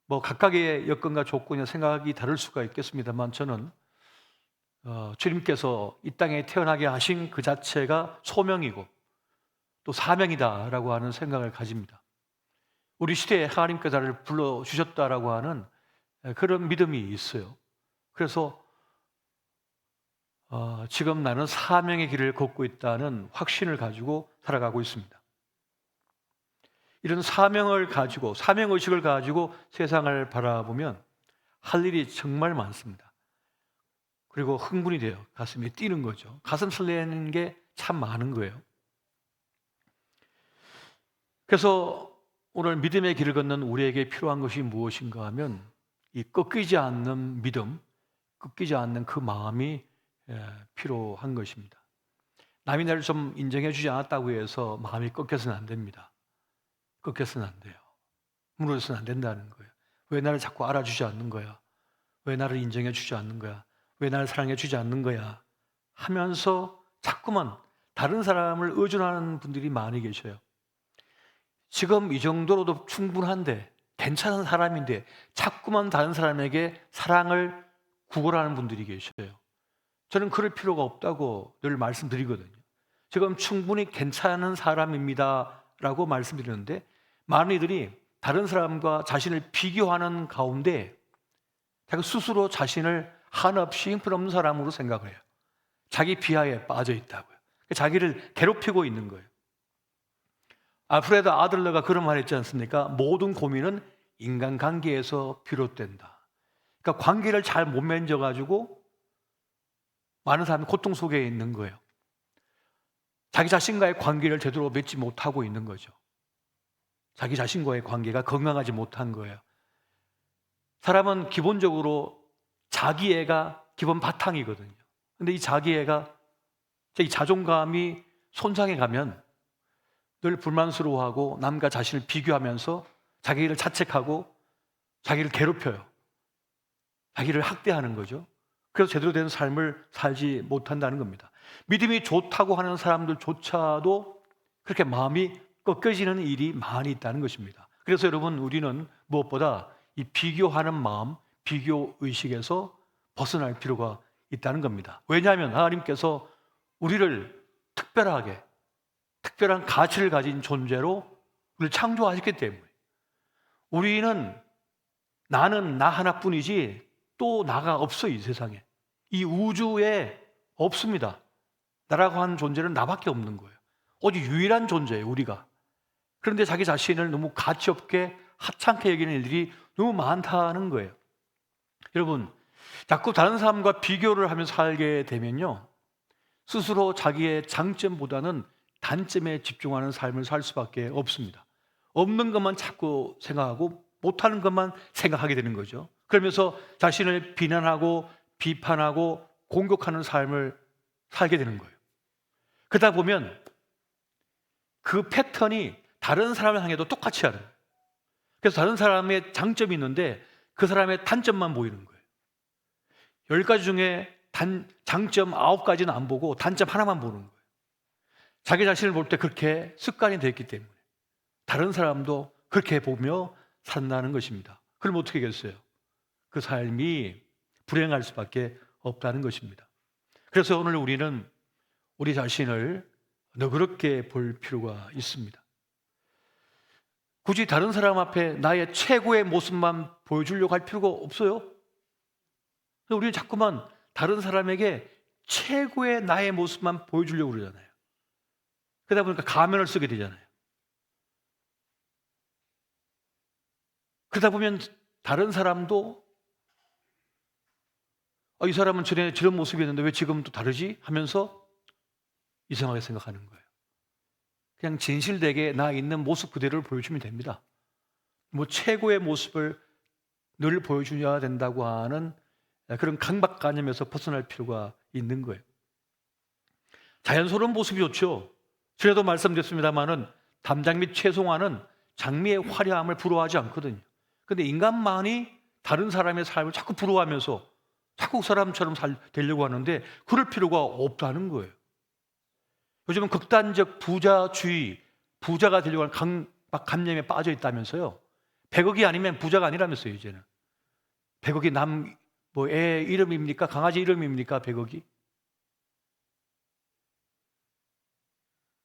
뭐 각각의 여건과 조건이나 생각이 다를 수가 있겠습니다만 저는 주님께서 이 땅에 태어나게 하신 그 자체가 소명이고 또 사명이다라고 하는 생각을 가집니다. 우리 시대에 하나님께서 나를 불러주셨다라고 하는 그런 믿음이 있어요. 그래서 지금 나는 사명의 길을 걷고 있다는 확신을 가지고 살아가고 있습니다. 이런 사명을 가지고, 사명의식을 가지고 세상을 바라보면 할 일이 정말 많습니다. 그리고 흥분이 돼요. 가슴이 뛰는 거죠. 가슴 설레는 게 참 많은 거예요. 그래서 오늘 믿음의 길을 걷는 우리에게 필요한 것이 무엇인가 하면 이 꺾이지 않는 믿음, 꺾이지 않는 그 마음이 필요한 것입니다. 남이 나를 좀 인정해 주지 않았다고 해서 마음이 꺾여서는 안 됩니다. 꺾여서는 안 돼요. 무너져서는 안 된다는 거예요. 왜 나를 자꾸 알아주지 않는 거야? 왜 나를 인정해 주지 않는 거야? 왜 나를 사랑해 주지 않는 거야? 하면서 자꾸만 다른 사람을 의존하는 분들이 많이 계셔요. 지금 이 정도로도 충분한데, 괜찮은 사람인데 자꾸만 다른 사람에게 사랑을 구걸하는 분들이 계셔요. 저는 그럴 필요가 없다고 늘 말씀드리거든요. 지금 충분히 괜찮은 사람입니다 라고 말씀드리는데 많은 이들이 다른 사람과 자신을 비교하는 가운데 자기 스스로 자신을 한없이 형편없는 사람으로 생각을 해요. 자기 비하에 빠져 있다고요. 자기를 괴롭히고 있는 거예요. 알프레드 아들러가 그런 말 했지 않습니까? 모든 고민은 인간관계에서 비롯된다. 그러니까 관계를 잘 못 맺어가지고 많은 사람이 고통 속에 있는 거예요. 자기 자신과의 관계를 제대로 맺지 못하고 있는 거죠. 자기 자신과의 관계가 건강하지 못한 거예요. 사람은 기본적으로 자기애가 기본 바탕이거든요. 근데 이 자기애가, 이 자존감이 손상해 가면 늘 불만스러워하고 남과 자신을 비교하면서 자기를 자책하고 자기를 괴롭혀요. 자기를 학대하는 거죠. 그래서 제대로 된 삶을 살지 못한다는 겁니다. 믿음이 좋다고 하는 사람들조차도 그렇게 마음이 꺾여지는 일이 많이 있다는 것입니다. 그래서 여러분, 우리는 무엇보다 이 비교하는 마음, 비교 의식에서 벗어날 필요가 있다는 겁니다. 왜냐하면 하나님께서 우리를 특별하게, 특별한 가치를 가진 존재로 우리를 창조하셨기 때문에 우리는, 나는 나 하나뿐이지 또 나가 없어. 이 세상에, 이 우주에 없습니다. 나라고 하는 존재는 나밖에 없는 거예요. 오직 유일한 존재예요, 우리가. 그런데 자기 자신을 너무 가치 없게 하찮게 여기는 일들이 너무 많다는 거예요. 여러분, 자꾸 다른 사람과 비교를 하면서 살게 되면요, 스스로 자기의 장점보다는 단점에 집중하는 삶을 살 수밖에 없습니다. 없는 것만 자꾸 생각하고 못하는 것만 생각하게 되는 거죠. 그러면서 자신을 비난하고 비판하고 공격하는 삶을 살게 되는 거예요. 그러다 보면 그 패턴이 다른 사람을 향해도 똑같이 하는 거예요. 그래서 다른 사람의 장점이 있는데 그 사람의 단점만 보이는 거예요. 10가지 중에 장점 9가지는 안 보고 단점 하나만 보는 거예요. 자기 자신을 볼 때 그렇게 습관이 됐기 때문에 다른 사람도 그렇게 보며 산다는 것입니다. 그럼 어떻게 하겠어요? 그 삶이 불행할 수밖에 없다는 것입니다. 그래서 오늘 우리는 우리 자신을 너그럽게 볼 필요가 있습니다. 굳이 다른 사람 앞에 나의 최고의 모습만 보여주려고 할 필요가 없어요. 우리는 자꾸만 다른 사람에게 최고의 나의 모습만 보여주려고 그러잖아요. 그러다 보니까 가면을 쓰게 되잖아요. 그러다 보면 다른 사람도 이 사람은 전에 저런 모습이었는데 왜 지금 또 다르지? 하면서 이상하게 생각하는 거예요. 그냥 진실되게 나 있는 모습 그대로를 보여주면 됩니다. 뭐 최고의 모습을 늘 보여줘야 된다고 하는 그런 강박관념에서 벗어날 필요가 있는 거예요. 자연스러운 모습이 좋죠. 전에도 말씀드렸습니다마는 담장 및 채송화는 장미의 화려함을 부러워하지 않거든요. 근데 인간만이 다른 사람의 삶을 자꾸 부러워하면서 자꾸 그 사람처럼 되려고 하는데 그럴 필요가 없다는 거예요. 요즘은 극단적 부자주의, 부자가 되려고 하는 강박관념에 빠져 있다면서요. 100억이 아니면 부자가 아니라면서요, 이제는. 100억이 애 이름입니까? 강아지 이름입니까? 100억이?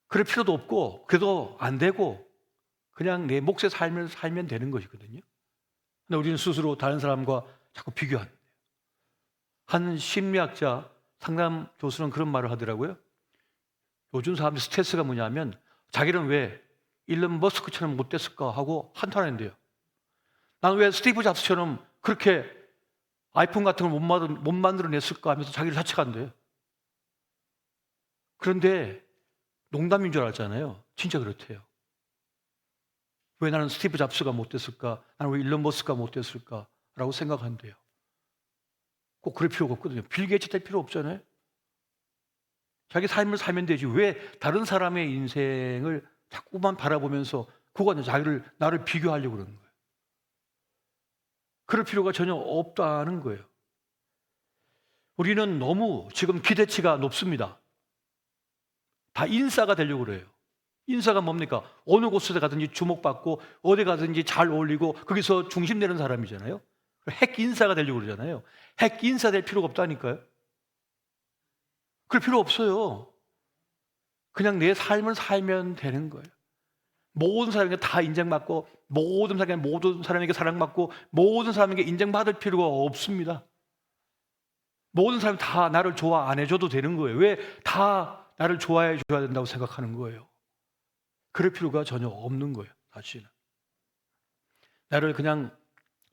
그럴 필요도 없고, 그래도 안 되고, 그냥 내 몫의 삶을 살면 되는 것이거든요. 근데 우리는 스스로 다른 사람과 자꾸 비교하는 거예요. 한 심리학자, 상담 교수는 그런 말을 하더라고요. 요즘 사람들 스트레스가 뭐냐면, 자기는 왜 일론 머스크처럼 못 됐을까 하고 한탄한대요. 나는 왜 스티브 잡스처럼 그렇게 아이폰 같은 걸 못 만들어냈을까 하면서 자기를 자책한대요. 그런데 농담인 줄 알았잖아요. 진짜 그렇대요. 왜 나는 스티브 잡스가 못 됐을까? 나는 왜 일론 머스크가 못 됐을까? 라고 생각한대요. 꼭 그럴 필요가 없거든요. 빌 게이츠 될 필요 없잖아요. 자기 삶을 살면 되지. 왜 다른 사람의 인생을 자꾸만 바라보면서 그거는 나를 비교하려고 그러는 거예요. 그럴 필요가 전혀 없다는 거예요. 우리는 너무 지금 기대치가 높습니다. 다 인싸가 되려고 그래요. 인싸가 뭡니까? 어느 곳에 가든지 주목받고 어디 가든지 잘 어울리고 거기서 중심 되는 사람이잖아요. 핵 인싸가 되려고 그러잖아요. 핵 인싸 될 필요가 없다니까요. 그럴 필요 없어요. 그냥 내 삶을 살면 되는 거예요. 모든 사람에게 다 인정받고 모든 사람에게 사랑받고 모든 사람에게 인정받을 필요가 없습니다. 모든 사람이 다 나를 좋아 안 해줘도 되는 거예요. 왜 다 나를 좋아해 줘야 된다고 생각하는 거예요? 그럴 필요가 전혀 없는 거예요. 사실은 나를 그냥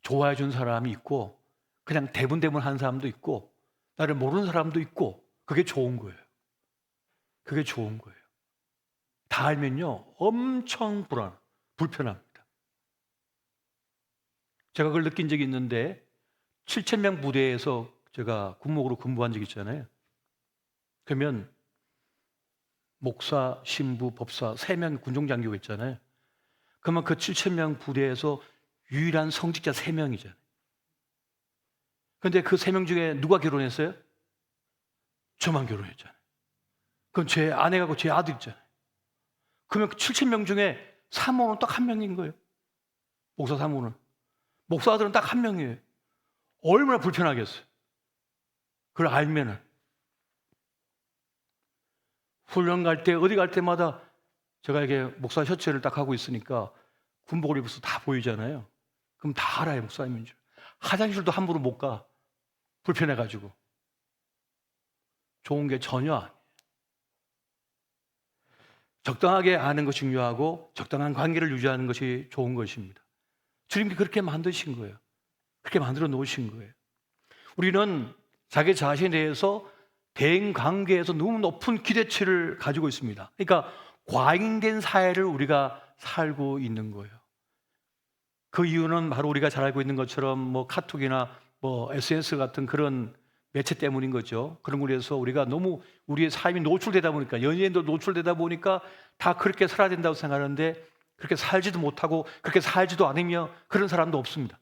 좋아해 준 사람이 있고 그냥 대분대분한 사람도 있고 나를 모르는 사람도 있고 그게 좋은 거예요. 그게 좋은 거예요. 다 알면요 엄청 불편합니다. 제가 그걸 느낀 적이 있는데 7,000명 부대에서 제가 군목으로 근무한 적이 있잖아요. 그러면 목사, 신부, 법사 3명 군종장교가 있잖아요. 그러면 그 7,000명 부대에서 유일한 성직자 3명이잖아요. 그런데 그 3명 중에 누가 결혼했어요? 저만 결혼했잖아요. 그럼 제 아내하고 제 아들 있잖아요. 그러면 그 7,000명 중에 사모는 딱 1명인 거예요. 목사 사모는. 목사 아들은 딱 1명이에요. 얼마나 불편하겠어요. 그걸 알면은. 훈련 갈 때, 어디 갈 때마다 제가 이게 목사 셔츠를 딱 하고 있으니까 군복을 입어서 다 보이잖아요. 그럼 다 알아요, 목사님인 줄. 화장실도 함부로 못 가. 불편해가지고. 좋은 게 전혀 아니에요. 적당하게 아는 것이 중요하고 적당한 관계를 유지하는 것이 좋은 것입니다. 주님이 그렇게 만드신 거예요. 그렇게 만들어 놓으신 거예요. 우리는 자기 자신에 대해서 대인 관계에서 너무 높은 기대치를 가지고 있습니다. 그러니까 과잉된 사회를 우리가 살고 있는 거예요. 그 이유는 바로 우리가 잘 알고 있는 것처럼 뭐 카톡이나 뭐 SNS 같은 그런 매체 때문인 거죠. 그런 걸로 해서 우리가 너무 우리의 삶이 노출되다 보니까 연예인도 노출되다 보니까 다 그렇게 살아야 된다고 생각하는데 그렇게 살지도 못하고 그렇게 살지도 않으며 그런 사람도 없습니다.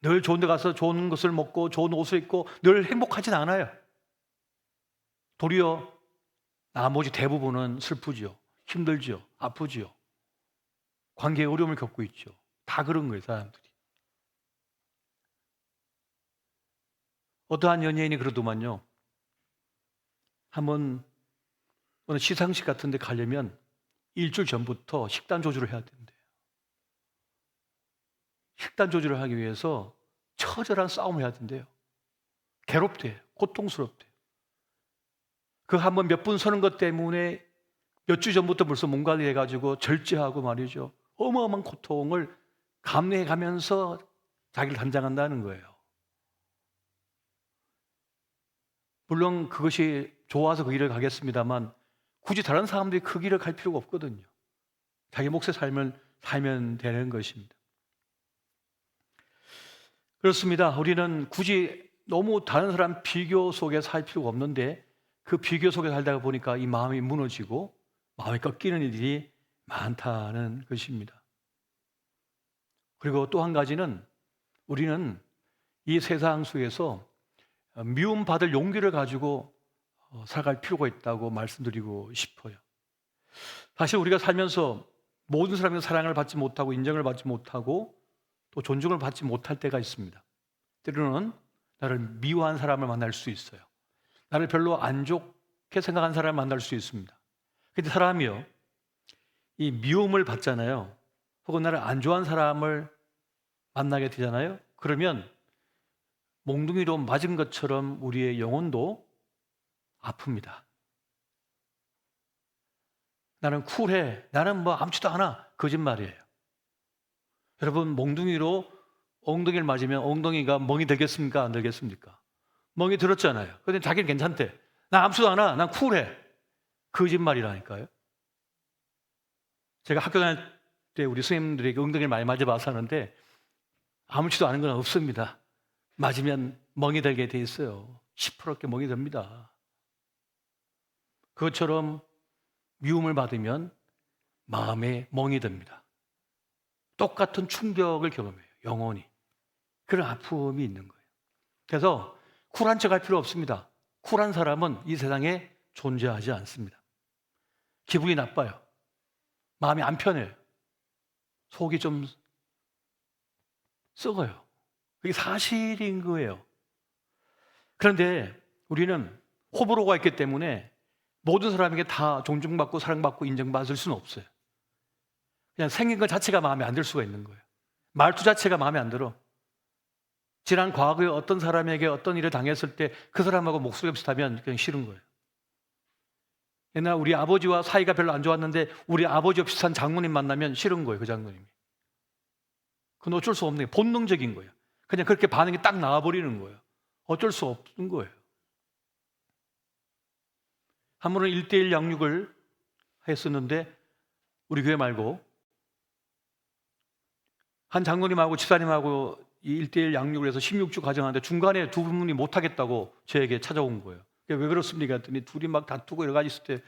늘 좋은 데 가서 좋은 것을 먹고 좋은 옷을 입고 늘 행복하진 않아요. 도리어 나머지 대부분은 슬프죠. 힘들죠. 아프죠. 관계에 어려움을 겪고 있죠. 다 그런 거예요, 사람들이. 어떠한 연예인이 그러더만요. 한번 어느 시상식 같은 데 가려면 일주일 전부터 식단 조절을 해야 된대요. 식단 조절을 하기 위해서 처절한 싸움을 해야 된대요. 괴롭대요. 고통스럽대요. 그 한번 몇 분 서는 것 때문에 몇 주 전부터 벌써 몸 관리해가지고 절제하고 말이죠. 어마어마한 고통을 감내해가면서 자기를 단장한다는 거예요. 물론 그것이 좋아서 그 길을 가겠습니다만 굳이 다른 사람들이 그 길을 갈 필요가 없거든요. 자기 몫의 삶을 살면 되는 것입니다. 그렇습니다. 우리는 굳이 너무 다른 사람 비교 속에 살 필요가 없는데 그 비교 속에 살다가 보니까 이 마음이 무너지고 마음이 꺾이는 일이 많다는 것입니다. 그리고 또 한 가지는 우리는 이 세상 속에서 미움받을 용기를 가지고 살아갈 필요가 있다고 말씀드리고 싶어요. 사실 우리가 살면서 모든 사람의 사랑을 받지 못하고 인정을 받지 못하고 또 존중을 받지 못할 때가 있습니다. 때로는 나를 미워한 사람을 만날 수 있어요. 나를 별로 안 좋게 생각한 사람을 만날 수 있습니다. 근데 사람이요, 이 미움을 받잖아요. 혹은 나를 안 좋아하는 사람을 만나게 되잖아요. 그러면 몽둥이로 맞은 것처럼 우리의 영혼도 아픕니다. 나는 쿨해. 나는 뭐 아무렇지도 않아. 거짓말이에요. 여러분, 몽둥이로 엉덩이를 맞으면 엉덩이가 멍이 되겠습니까? 안 되겠습니까? 멍이 들었잖아요. 근데 자기는 괜찮대. 나 아무렇지도 않아. 난 쿨해. 거짓말이라니까요. 제가 학교 다닐 때 우리 선생님들에게 엉덩이를 많이 맞아봐서 하는데 아무렇지도 않은 건 없습니다. 맞으면 멍이 들게 돼 있어요. 시퍼렇게 멍이 듭니다. 그것처럼 미움을 받으면 마음에 멍이 듭니다. 똑같은 충격을 경험해요. 영혼이. 그런 아픔이 있는 거예요. 그래서 쿨한 척 할 필요 없습니다. 쿨한 사람은 이 세상에 존재하지 않습니다. 기분이 나빠요. 마음이 안 편해요. 속이 좀 썩어요. 그게 사실인 거예요. 그런데 우리는 호불호가 있기 때문에 모든 사람에게 다 존중받고 사랑받고 인정받을 수는 없어요. 그냥 생긴 것 자체가 마음에 안 들 수가 있는 거예요. 말투 자체가 마음에 안 들어. 지난 과거에 어떤 사람에게 어떤 일을 당했을 때 그 사람하고 목소리가 비슷하면 그냥 싫은 거예요. 옛날 우리 아버지와 사이가 별로 안 좋았는데 우리 아버지와 비슷한 장모님 만나면 싫은 거예요. 그 장모님이. 그건 어쩔 수 없는 거예요. 본능적인 거예요. 그냥 그렇게 반응이 딱 나와버리는 거예요. 어쩔 수 없는 거예요. 한 번은 1:1 양육을 했었는데 우리 교회 말고 한 장로님하고 집사님하고 이 1:1 양육을 해서 16주 가정하는데 중간에 두 분이 못하겠다고 저에게 찾아온 거예요. 왜 그렇습니까? 했더니 둘이 막 다투고 여러 가지 있을 때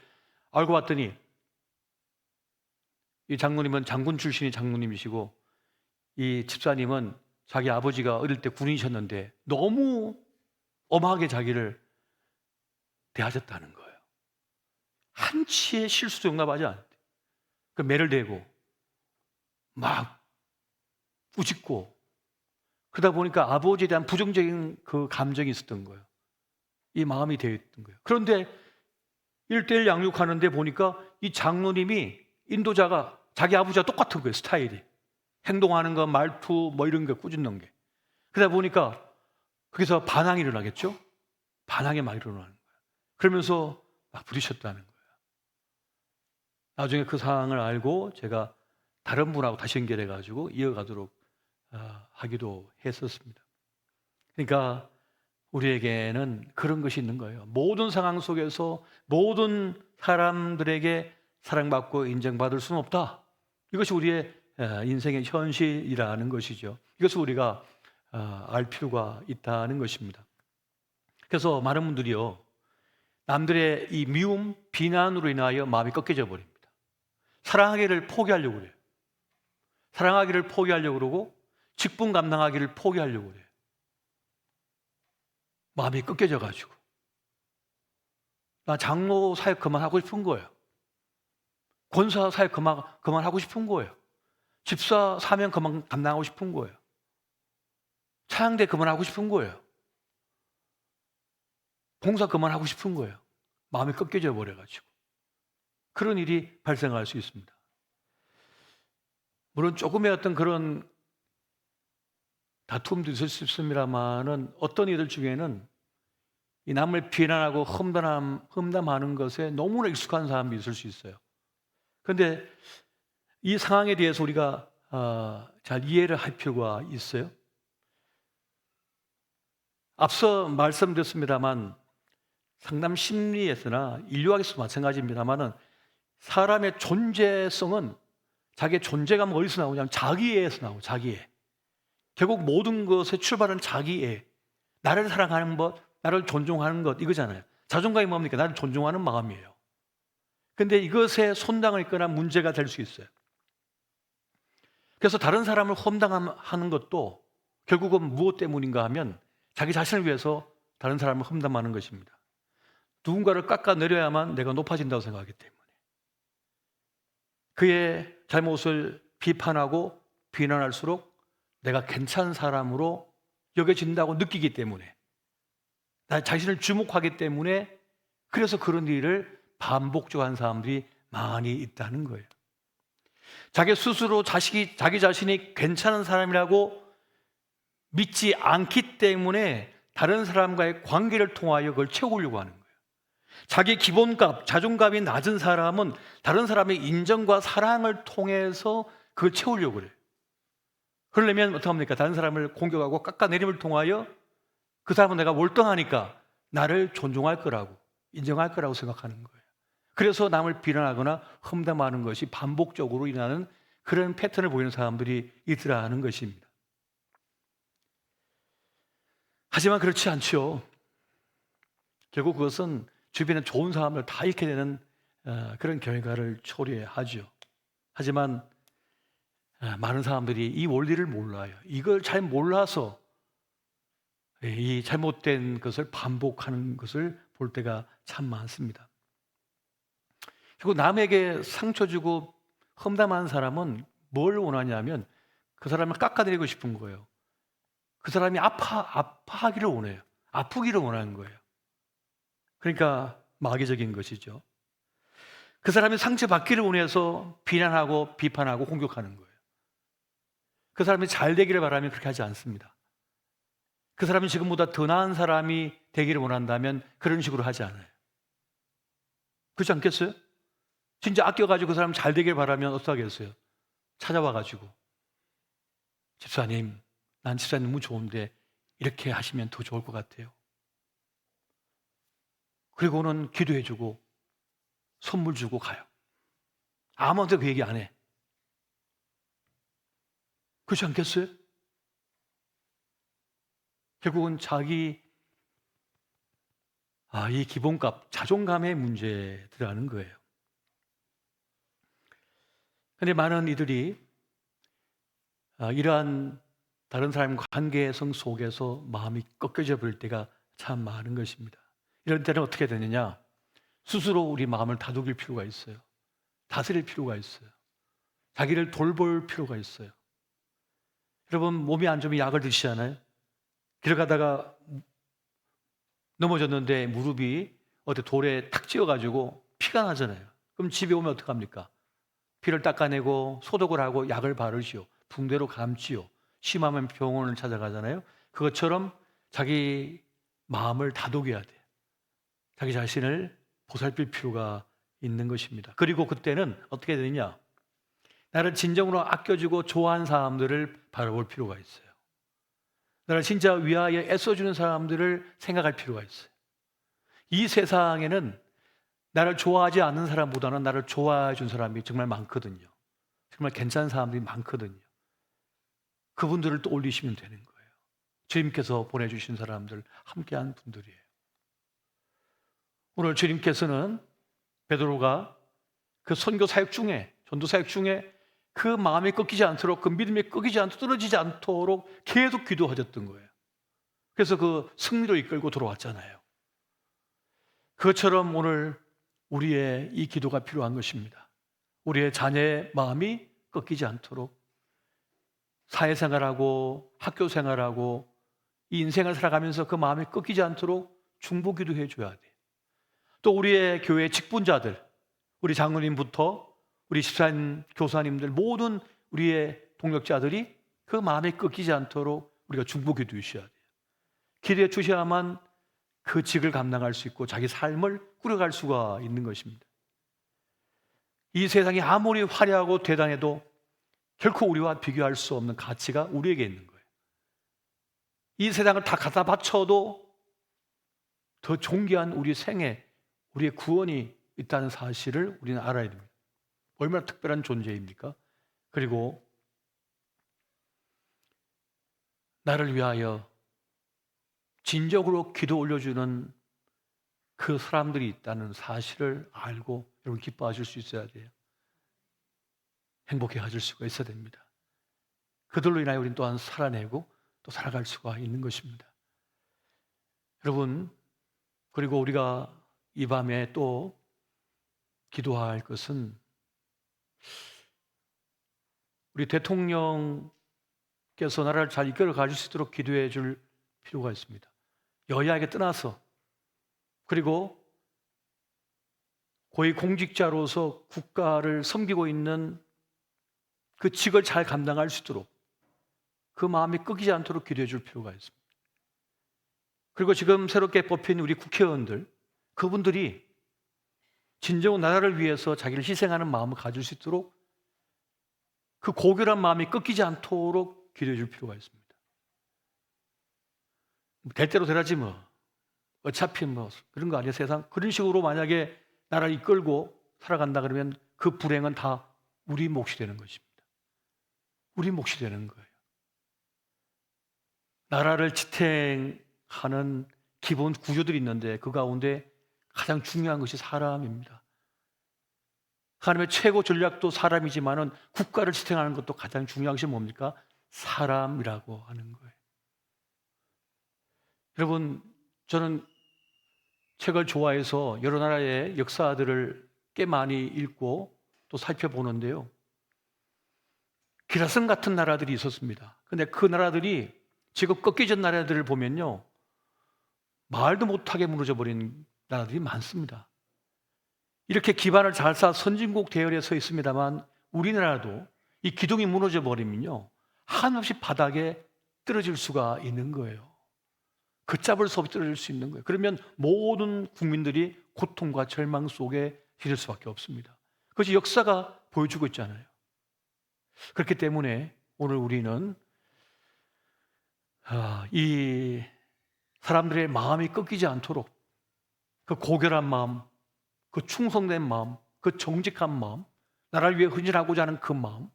알고 봤더니 이 장로님은 장군 출신이 장로님이시고 이 집사님은 자기 아버지가 어릴 때 군인이셨는데 너무 엄하게 자기를 대하셨다는 거예요. 한치의 실수도 용납하지 않았대. 그 매를 대고 막 꾸짖고 그러다 보니까 아버지에 대한 부정적인 그 감정이 있었던 거예요. 이 마음이 되어 있던 거예요. 그런데 1:1 양육하는데 보니까 이 장로님이 인도자가 자기 아버지와 똑같은 거예요. 스타일이. 행동하는 거, 말투 뭐 이런 거 꾸짖는 게. 그러다 보니까 거기서 반항이 일어나겠죠? 반항이 막 일어나는 거예요. 그러면서 막 부딪혔다는 거예요. 나중에 그 상황을 알고 제가 다른 분하고 다시 연결해가지고 이어가도록 하기도 했었습니다. 그러니까 우리에게는 그런 것이 있는 거예요. 모든 상황 속에서 모든 사람들에게 사랑받고 인정받을 수는 없다. 이것이 우리의 인생의 현실이라는 것이죠. 이것을 우리가 알 필요가 있다는 것입니다. 그래서 많은 분들이요, 남들의 이 미움, 비난으로 인하여 마음이 꺾여져 버립니다. 사랑하기를 포기하려고 그래요. 사랑하기를 포기하려고 그러고 직분 감당하기를 포기하려고 그래요. 마음이 꺾여져 가지고 나 장로 사역 그만하고 싶은 거예요. 권사 사역 그만하고 싶은 거예요. 집사 사명 그만 감당하고 싶은 거예요. 차양대 그만하고 싶은 거예요. 봉사 그만하고 싶은 거예요. 마음이 꺾여져 버려가지고 그런 일이 발생할 수 있습니다. 물론 조금의 어떤 그런 다툼도 있을 수 있습니다만은 어떤 이들 중에는 이 남을 비난하고 험담하는 것에 너무나 익숙한 사람이 있을 수 있어요. 그런데 이 상황에 대해서 우리가 잘 이해를 할 필요가 있어요. 앞서 말씀드렸습니다만 상담 심리에서나 인류학에서도 마찬가지입니다만은 사람의 존재성은 자기의 존재감은 어디서 나오냐면 자기애에서 나오고 자기애. 결국 모든 것의 출발은 자기애. 나를 사랑하는 것, 나를 존중하는 것 이거잖아요. 자존감이 뭡니까? 나를 존중하는 마음이에요. 근데 이것에 손당을 있거나 문제가 될 수 있어요. 그래서 다른 사람을 험담하는 것도 결국은 무엇 때문인가 하면 자기 자신을 위해서 다른 사람을 험담하는 것입니다. 누군가를 깎아내려야만 내가 높아진다고 생각하기 때문에 그의 잘못을 비판하고 비난할수록 내가 괜찮은 사람으로 여겨진다고 느끼기 때문에 나 자신을 주목하기 때문에 그래서 그런 일을 반복적으로 하는 사람들이 많이 있다는 거예요. 자기 스스로 자기 자신이 괜찮은 사람이라고 믿지 않기 때문에 다른 사람과의 관계를 통하여 그걸 채우려고 하는 거예요. 자기 기본값, 자존감이 낮은 사람은 다른 사람의 인정과 사랑을 통해서 그걸 채우려고 그래요. 그러려면 어떻게 합니까? 다른 사람을 공격하고 깎아내림을 통하여 그 사람은 내가 월등하니까 나를 존중할 거라고, 인정할 거라고 생각하는 거예요. 그래서 남을 비난하거나 험담하는 것이 반복적으로 일어나는 그런 패턴을 보이는 사람들이 있더라는 것입니다. 하지만 그렇지 않죠. 결국 그것은 주변에 좋은 사람을 다 잃게 되는 그런 결과를 초래하죠. 하지만 많은 사람들이 이 원리를 몰라요. 이걸 잘 몰라서 이 잘못된 것을 반복하는 것을 볼 때가 참 많습니다. 결국 남에게 상처 주고 험담하는 사람은 뭘 원하냐면 그 사람을 깎아내리고 싶은 거예요. 그 사람이 아파하기를 원해요. 아프기를 원하는 거예요. 그러니까 마귀적인 것이죠. 그 사람이 상처받기를 원해서 비난하고 비판하고 공격하는 거예요. 그 사람이 잘 되기를 바라면 그렇게 하지 않습니다. 그 사람이 지금보다 더 나은 사람이 되기를 원한다면 그런 식으로 하지 않아요. 그렇지 않겠어요? 진짜 아껴가지고 그 사람 잘 되길 바라면 어떻게 하겠어요? 찾아와가지고 집사님, 난 집사님 너무 좋은데 이렇게 하시면 더 좋을 것 같아요. 그리고는 기도해주고 선물 주고 가요. 아무한테 그 얘기 안 해. 그렇지 않겠어요? 결국은 자기 이 기본값, 자존감의 문제들하는 거예요. 그런데 많은 이들이 이러한 다른 사람과 관계성 속에서 마음이 꺾여져 버릴 때가 참 많은 것입니다. 이런 때는 어떻게 되느냐? 스스로 우리 마음을 다독일 필요가 있어요. 다스릴 필요가 있어요. 자기를 돌볼 필요가 있어요. 여러분 몸이 안 좋으면 약을 드시잖아요. 길 가다가 넘어졌는데 무릎이 어디 돌에 탁 찧어가지고 피가 나잖아요. 그럼 집에 오면 어떡합니까? 피를 닦아내고 소독을 하고 약을 바르시오. 붕대로 감지요. 심하면 병원을 찾아가잖아요. 그것처럼 자기 마음을 다독여야 돼요. 자기 자신을 보살필 필요가 있는 것입니다. 그리고 그때는 어떻게 되느냐? 나를 진정으로 아껴주고 좋아하는 사람들을 바라볼 필요가 있어요. 나를 진짜 위하여 애써주는 사람들을 생각할 필요가 있어요. 이 세상에는 나를 좋아하지 않는 사람보다는 나를 좋아해 준 사람이 정말 많거든요. 정말 괜찮은 사람들이 많거든요. 그분들을 또 올리시면 되는 거예요. 주님께서 보내주신 사람들, 함께한 분들이에요. 오늘 주님께서는 베드로가 그 선교 사역 중에, 전도 사역 중에 그 마음이 꺾이지 않도록, 그 믿음이 꺾이지 않도록, 떨어지지 않도록 계속 기도하셨던 거예요. 그래서 그 승리로 이끌고 돌아왔잖아요. 그것처럼 오늘 우리의 이 기도가 필요한 것입니다. 우리의 자녀의 마음이 꺾이지 않도록 사회생활하고 학교생활하고 이 인생을 살아가면서 그 마음이 꺾이지 않도록 중보기도해 줘야 돼요. 또 우리의 교회 직분자들, 우리 장로님부터 우리 집사님, 교사님들 모든 우리의 동역자들이 그 마음이 꺾이지 않도록 우리가 중보기도해 주셔야 돼요. 기도해 주셔야만 그 직을 감당할 수 있고 자기 삶을 꾸려갈 수가 있는 것입니다. 이 세상이 아무리 화려하고 대단해도 결코 우리와 비교할 수 없는 가치가 우리에게 있는 거예요. 이 세상을 다 갖다 바쳐도 더 존귀한 우리 생애, 우리의 구원이 있다는 사실을 우리는 알아야 됩니다. 얼마나 특별한 존재입니까? 그리고 나를 위하여 진정으로 기도 올려주는 그 사람들이 있다는 사실을 알고 여러분 기뻐하실 수 있어야 돼요. 행복해 하실 수가 있어야 됩니다. 그들로 인하여 우리는 또한 살아내고 또 살아갈 수가 있는 것입니다. 여러분, 그리고 우리가 이 밤에 또 기도할 것은 우리 대통령께서 나라를 잘 이끌어 가실 수 있도록 기도해 줄 필요가 있습니다. 여야에게 떠나서, 그리고 고위 공직자로서 국가를 섬기고 있는 그 직을 잘 감당할 수 있도록 그 마음이 꺾이지 않도록 기도해 줄 필요가 있습니다. 그리고 지금 새롭게 뽑힌 우리 국회의원들, 그분들이 진정 나라를 위해서 자기를 희생하는 마음을 가질 수 있도록 그 고결한 마음이 꺾이지 않도록 기도해 줄 필요가 있습니다. 될 대로 되라지 뭐, 어차피 뭐 그런 거 아니야 세상, 그런 식으로 만약에 나라를 이끌고 살아간다 그러면 그 불행은 다 우리 몫이 되는 것입니다. 우리 몫이 되는 거예요. 나라를 지탱하는 기본 구조들이 있는데 그 가운데 가장 중요한 것이 사람입니다. 하나님의 최고 전략도 사람이지만은 국가를 지탱하는 것도 가장 중요한 것이 뭡니까? 사람이라고 하는 거예요. 여러분, 저는 책을 좋아해서 여러 나라의 역사들을 꽤 많이 읽고 또 살펴보는데요. 기라성 같은 나라들이 있었습니다. 근데 그 나라들이 지금 꺾여진 나라들을 보면요, 말도 못하게 무너져 버린 나라들이 많습니다. 이렇게 기반을 잘 쌓아 선진국 대열에 서 있습니다만 우리나라도 이 기둥이 무너져 버리면요, 한없이 바닥에 떨어질 수가 있는 거예요. 걷잡을 수 없이 떨어질 수 있는 거예요. 그러면 모든 국민들이 고통과 절망 속에 휘둘 수밖에 없습니다. 그것이 역사가 보여주고 있잖아요. 그렇기 때문에 오늘 우리는 이 사람들의 마음이 꺾이지 않도록 그 고결한 마음, 그 충성된 마음, 그 정직한 마음, 나라를 위해 헌신하고자 하는 그 마음,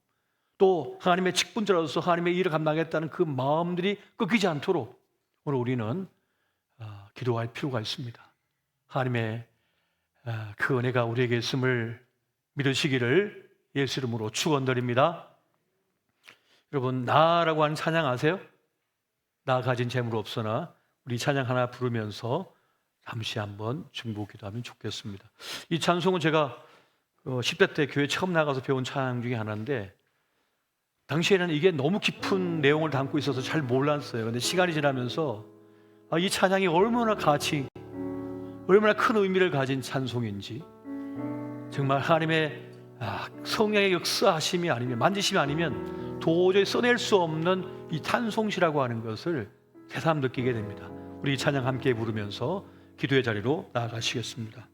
또 하나님의 직분자로서 하나님의 일을 감당하겠다는 그 마음들이 꺾이지 않도록 오늘 우리는 기도할 필요가 있습니다. 하나님의 그 은혜가 우리에게 있음을 믿으시기를 예수 이름으로 축원드립니다. 여러분, 나라고 하는 찬양 아세요? 나 가진 재물 없으나, 우리 찬양 하나 부르면서 잠시 한번 중보 기도하면 좋겠습니다. 이 찬송은 제가 10대 때 교회 처음 나가서 배운 찬양 중에 하나인데, 당시에는 이게 너무 깊은 내용을 담고 있어서 잘 몰랐어요. 근데 시간이 지나면서 이 찬양이 얼마나 얼마나 큰 의미를 가진 찬송인지, 정말 하나님의 성령의 역사하심이 아니면, 만지심이 아니면 도저히 써낼 수 없는 이 찬송시라고 하는 것을 새삼 느끼게 됩니다. 우리 이 찬양 함께 부르면서 기도의 자리로 나아가시겠습니다.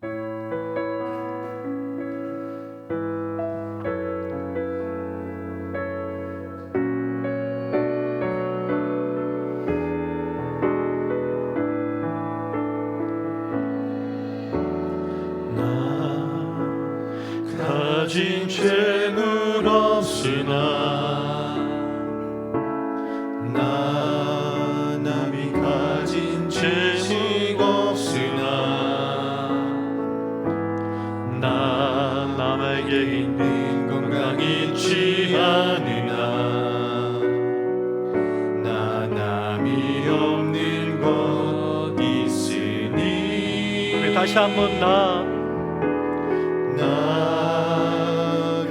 가진 재물 없으나, 나 남이 가진 재식 없으나, 나 남에게 있는 건강 있지 않으나, 나 남이 없는 것 있으니. 우리 다시 한번 나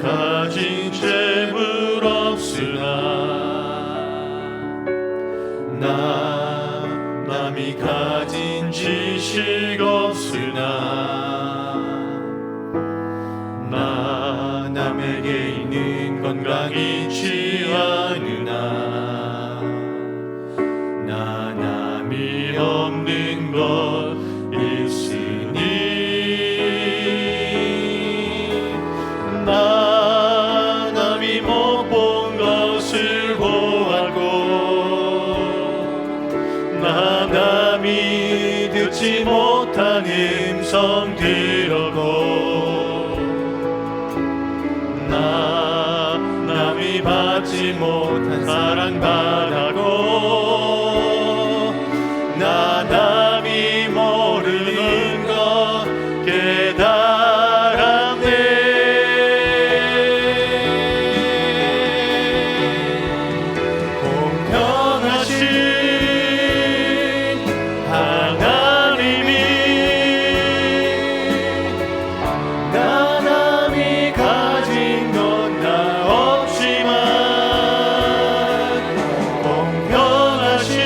가진 재물 없으나, 나 남이 가진 지식 없으나, 나 남에게 있는 건강 있지 않으나, 나 남이 없는 것 있으니, 나 남이 못 본 것을 보았고, 나 남이 듣지 못 받지 못한 사랑받았고 나 남이 모르는 것 깨달았네. 공평하신 하나님이 나 남이 가진 건 나 없지만 공평하신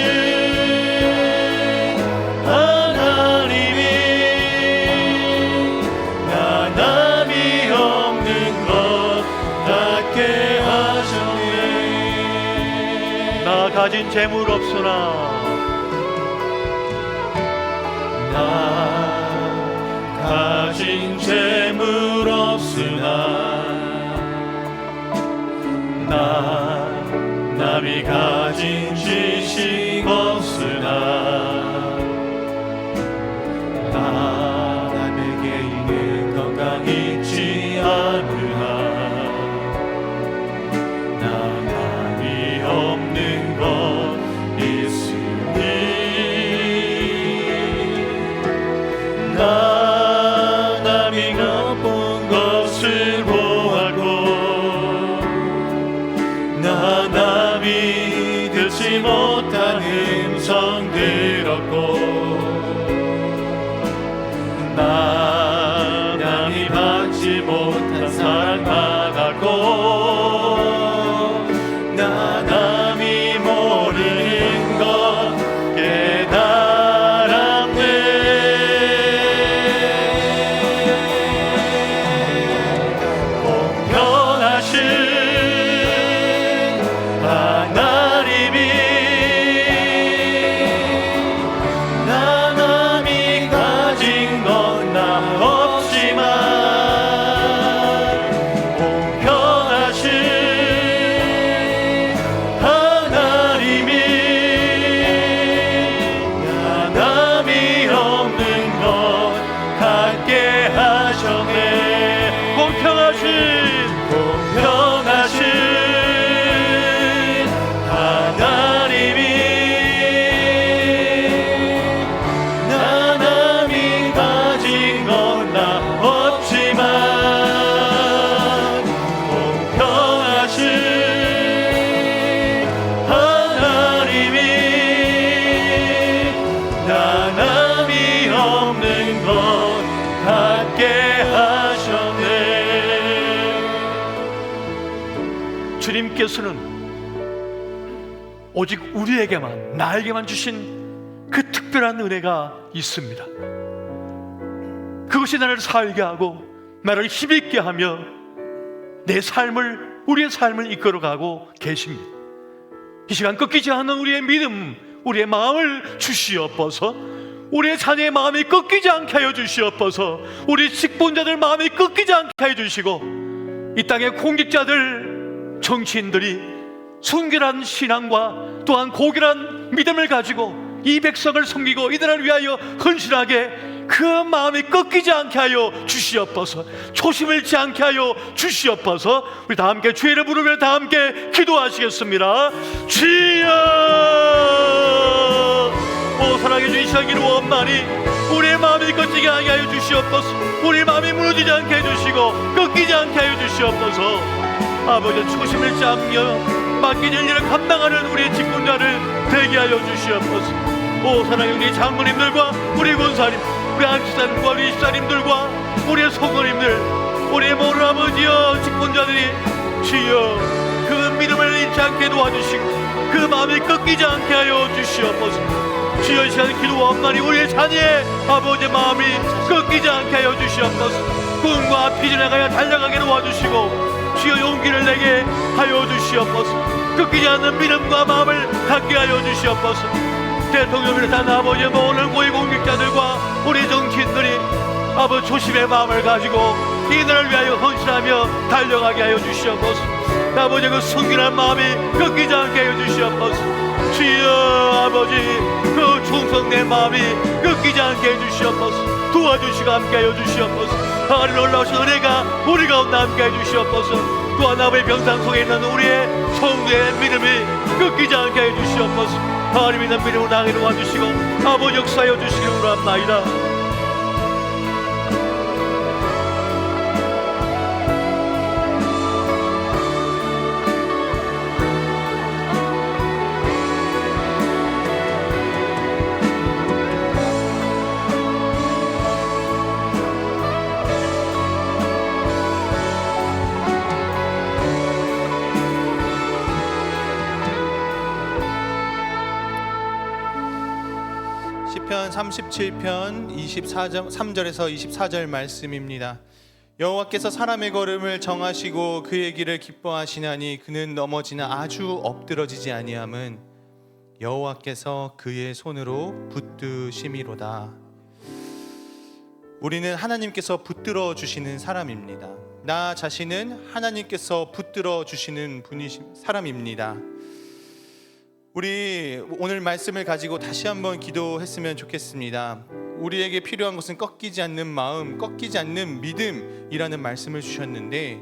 하나님이 나 남이 없는 것 같게 하셨네. 나 가진 재물 없으나 나 가진 재물 없으나 나 남이 가진 지식 없으나 나 남에게 있는 건강 있지 않으나 나 남이 없는 것 있으니 나 남이 못 것을 보았고 나 남이 듣지 못한 음성 들었고 나 남이 받지 못한 사랑 받았고 나 남이 모르는 것 깨달았네. 공평하신 하나님이 나 남이 가진 건 나 없지만 공평하신 하나님이 나 남이 없는 것 같게 하셨네. 공평하신 하나님이 나 남이 가진 건 나 없지만 공평하신 하나님이 나 남이 없는 것 같게 하셨네. 주님께서는 오직 우리에게만, 나에게만 주신 그 특별한 은혜가 있습니다. 그것이 나를 살게 하고 나를 힘있게 하며 내 삶을, 우리의 삶을 이끌어가고 계십니다. 이 시간 꺾이지 않는 우리의 믿음, 우리의 마음을 주시옵소서. 우리의 자녀의 마음이 꺾이지 않게 하여 주시옵소서. 우리 직분자들 마음이 꺾이지 않게 하여 주시고 이 땅의 공직자들, 정치인들이 순결한 신앙과 또한 고결한 믿음을 가지고 이 백성을 섬기고 이들을 위하여 헌신하게 그 마음이 꺾이지 않게 하여 주시옵소서. 초심을 잃지 않게 하여 주시옵소서. 우리 다 함께 주의 이름 부르며 다 함께 기도하시겠습니다. 주여, 오 사랑해 주시기 원만히 우리의 마음이 꺾이지 않게 하여 주시옵소서. 우리 마음이 무너지지 않게 해주시고 꺾이지 않게 하여 주시옵소서. 아버지, 초심을 잃지 않으며 맡겨진 일을 감당하는 우리의 직분자를 되게 하여 주시옵소서. 오 사랑해 우리 장로님들과 우리 권사님, 우리 안치사님과 우리 집사님들과 우리의 성도님들, 우리의 모든 아버지여 직분자들이 주여 그 믿음을 잃지 않게 도와주시고 그 마음이 꺾이지 않게 하여 주시옵소서. 주여 이 시간 기도와 원만히 우리의 자녀의 아버지의 마음이 꺾이지 않게 하여 주시옵소서. 꿈과 비전에 가여 달려가게 도와주시고 주여 용기를 내게 하여 주시옵소서. 꺾이지 않는 믿음과 마음을 갖게 하여 주시옵소서. 대통령을 비롯한 아버지의 모든 고위공직자들과 우리 정치인들이 아버지 조심의 마음을 가지고 이 나라를 위하여 헌신하며 달려가게 하여 주시옵소서. 아버지 그 순결한 마음이 꺾이지 않게 하여 주시옵소서. 주여 아버지 그 충성된 마음이 꺾이지 않게 해주시옵소서. 도와주시고 함께 하여 주시옵소서. 하늘 올라오신 은혜가 우리 가운데 함께 해주시옵소서. 또한 아버지 병상 속에 있는 우리의 성도의 믿음이 끊기지 않게 해주시옵소서. 하나님 있는 믿음으로 나아가게 도와주시고 아버지 역사하여 주시기를 원합나이다. 37편 3절에서 24절 말씀입니다. 여호와께서 사람의 걸음을 정하시고 그의 길을 기뻐하시나니 그는 넘어지나 아주 엎드러지지 아니함은 여호와께서 그의 손으로 붙드심이로다. 우리는 하나님께서 붙들어 주시는 사람입니다. 나 자신은 하나님께서 붙들어 주시는 사람입니다. 우리 오늘 말씀을 가지고 다시 한번 기도했으면 좋겠습니다. 우리에게 필요한 것은 꺾이지 않는 마음, 꺾이지 않는 믿음이라는 말씀을 주셨는데,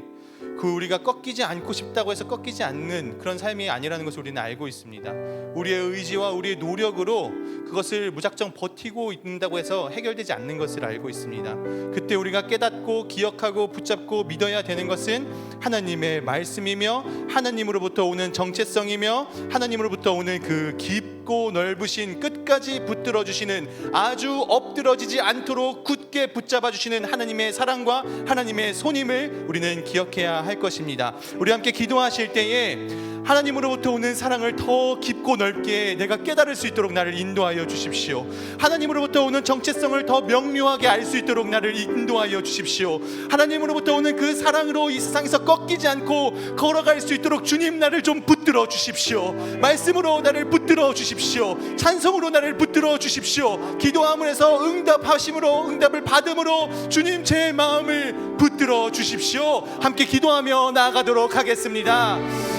우리가 꺾이지 않고 싶다고 해서 꺾이지 않는 그런 삶이 아니라는 것을 우리는 알고 있습니다. 우리의 의지와 우리의 노력으로 그것을 무작정 버티고 있는다고 해서 해결되지 않는 것을 알고 있습니다. 그때 우리가 깨닫고 기억하고 붙잡고 믿어야 되는 것은 하나님의 말씀이며 하나님으로부터 오는 정체성이며 하나님으로부터 오는 그 깊고 넓으신 끝까지 붙들어 주시는, 아주 엎드러지지 않도록 굳게 붙잡아 주시는 하나님의 사랑과 하나님의 손임을 우리는 기억해야 할 것입니다. 우리 함께 기도하실 때에 하나님으로부터 오는 사랑을 더 깊고 넓게 내가 깨달을 수 있도록 나를 인도하여 주십시오. 하나님으로부터 오는 정체성을 더 명료하게 알 수 있도록 나를 인도하여 주십시오. 하나님으로부터 오는 그 사랑으로 이 세상에서 꺾이지 않고 걸어갈 수 있도록 주님 나를 좀 붙들어 주십시오. 말씀으로 나를 붙들어 주십시오. 찬송으로 나를 붙들어 주십시오. 기도함으로써 응답을 받음으로 주님 제 마음을 붙들어 주십시오. 함께 기도하며 나아가도록 하겠습니다.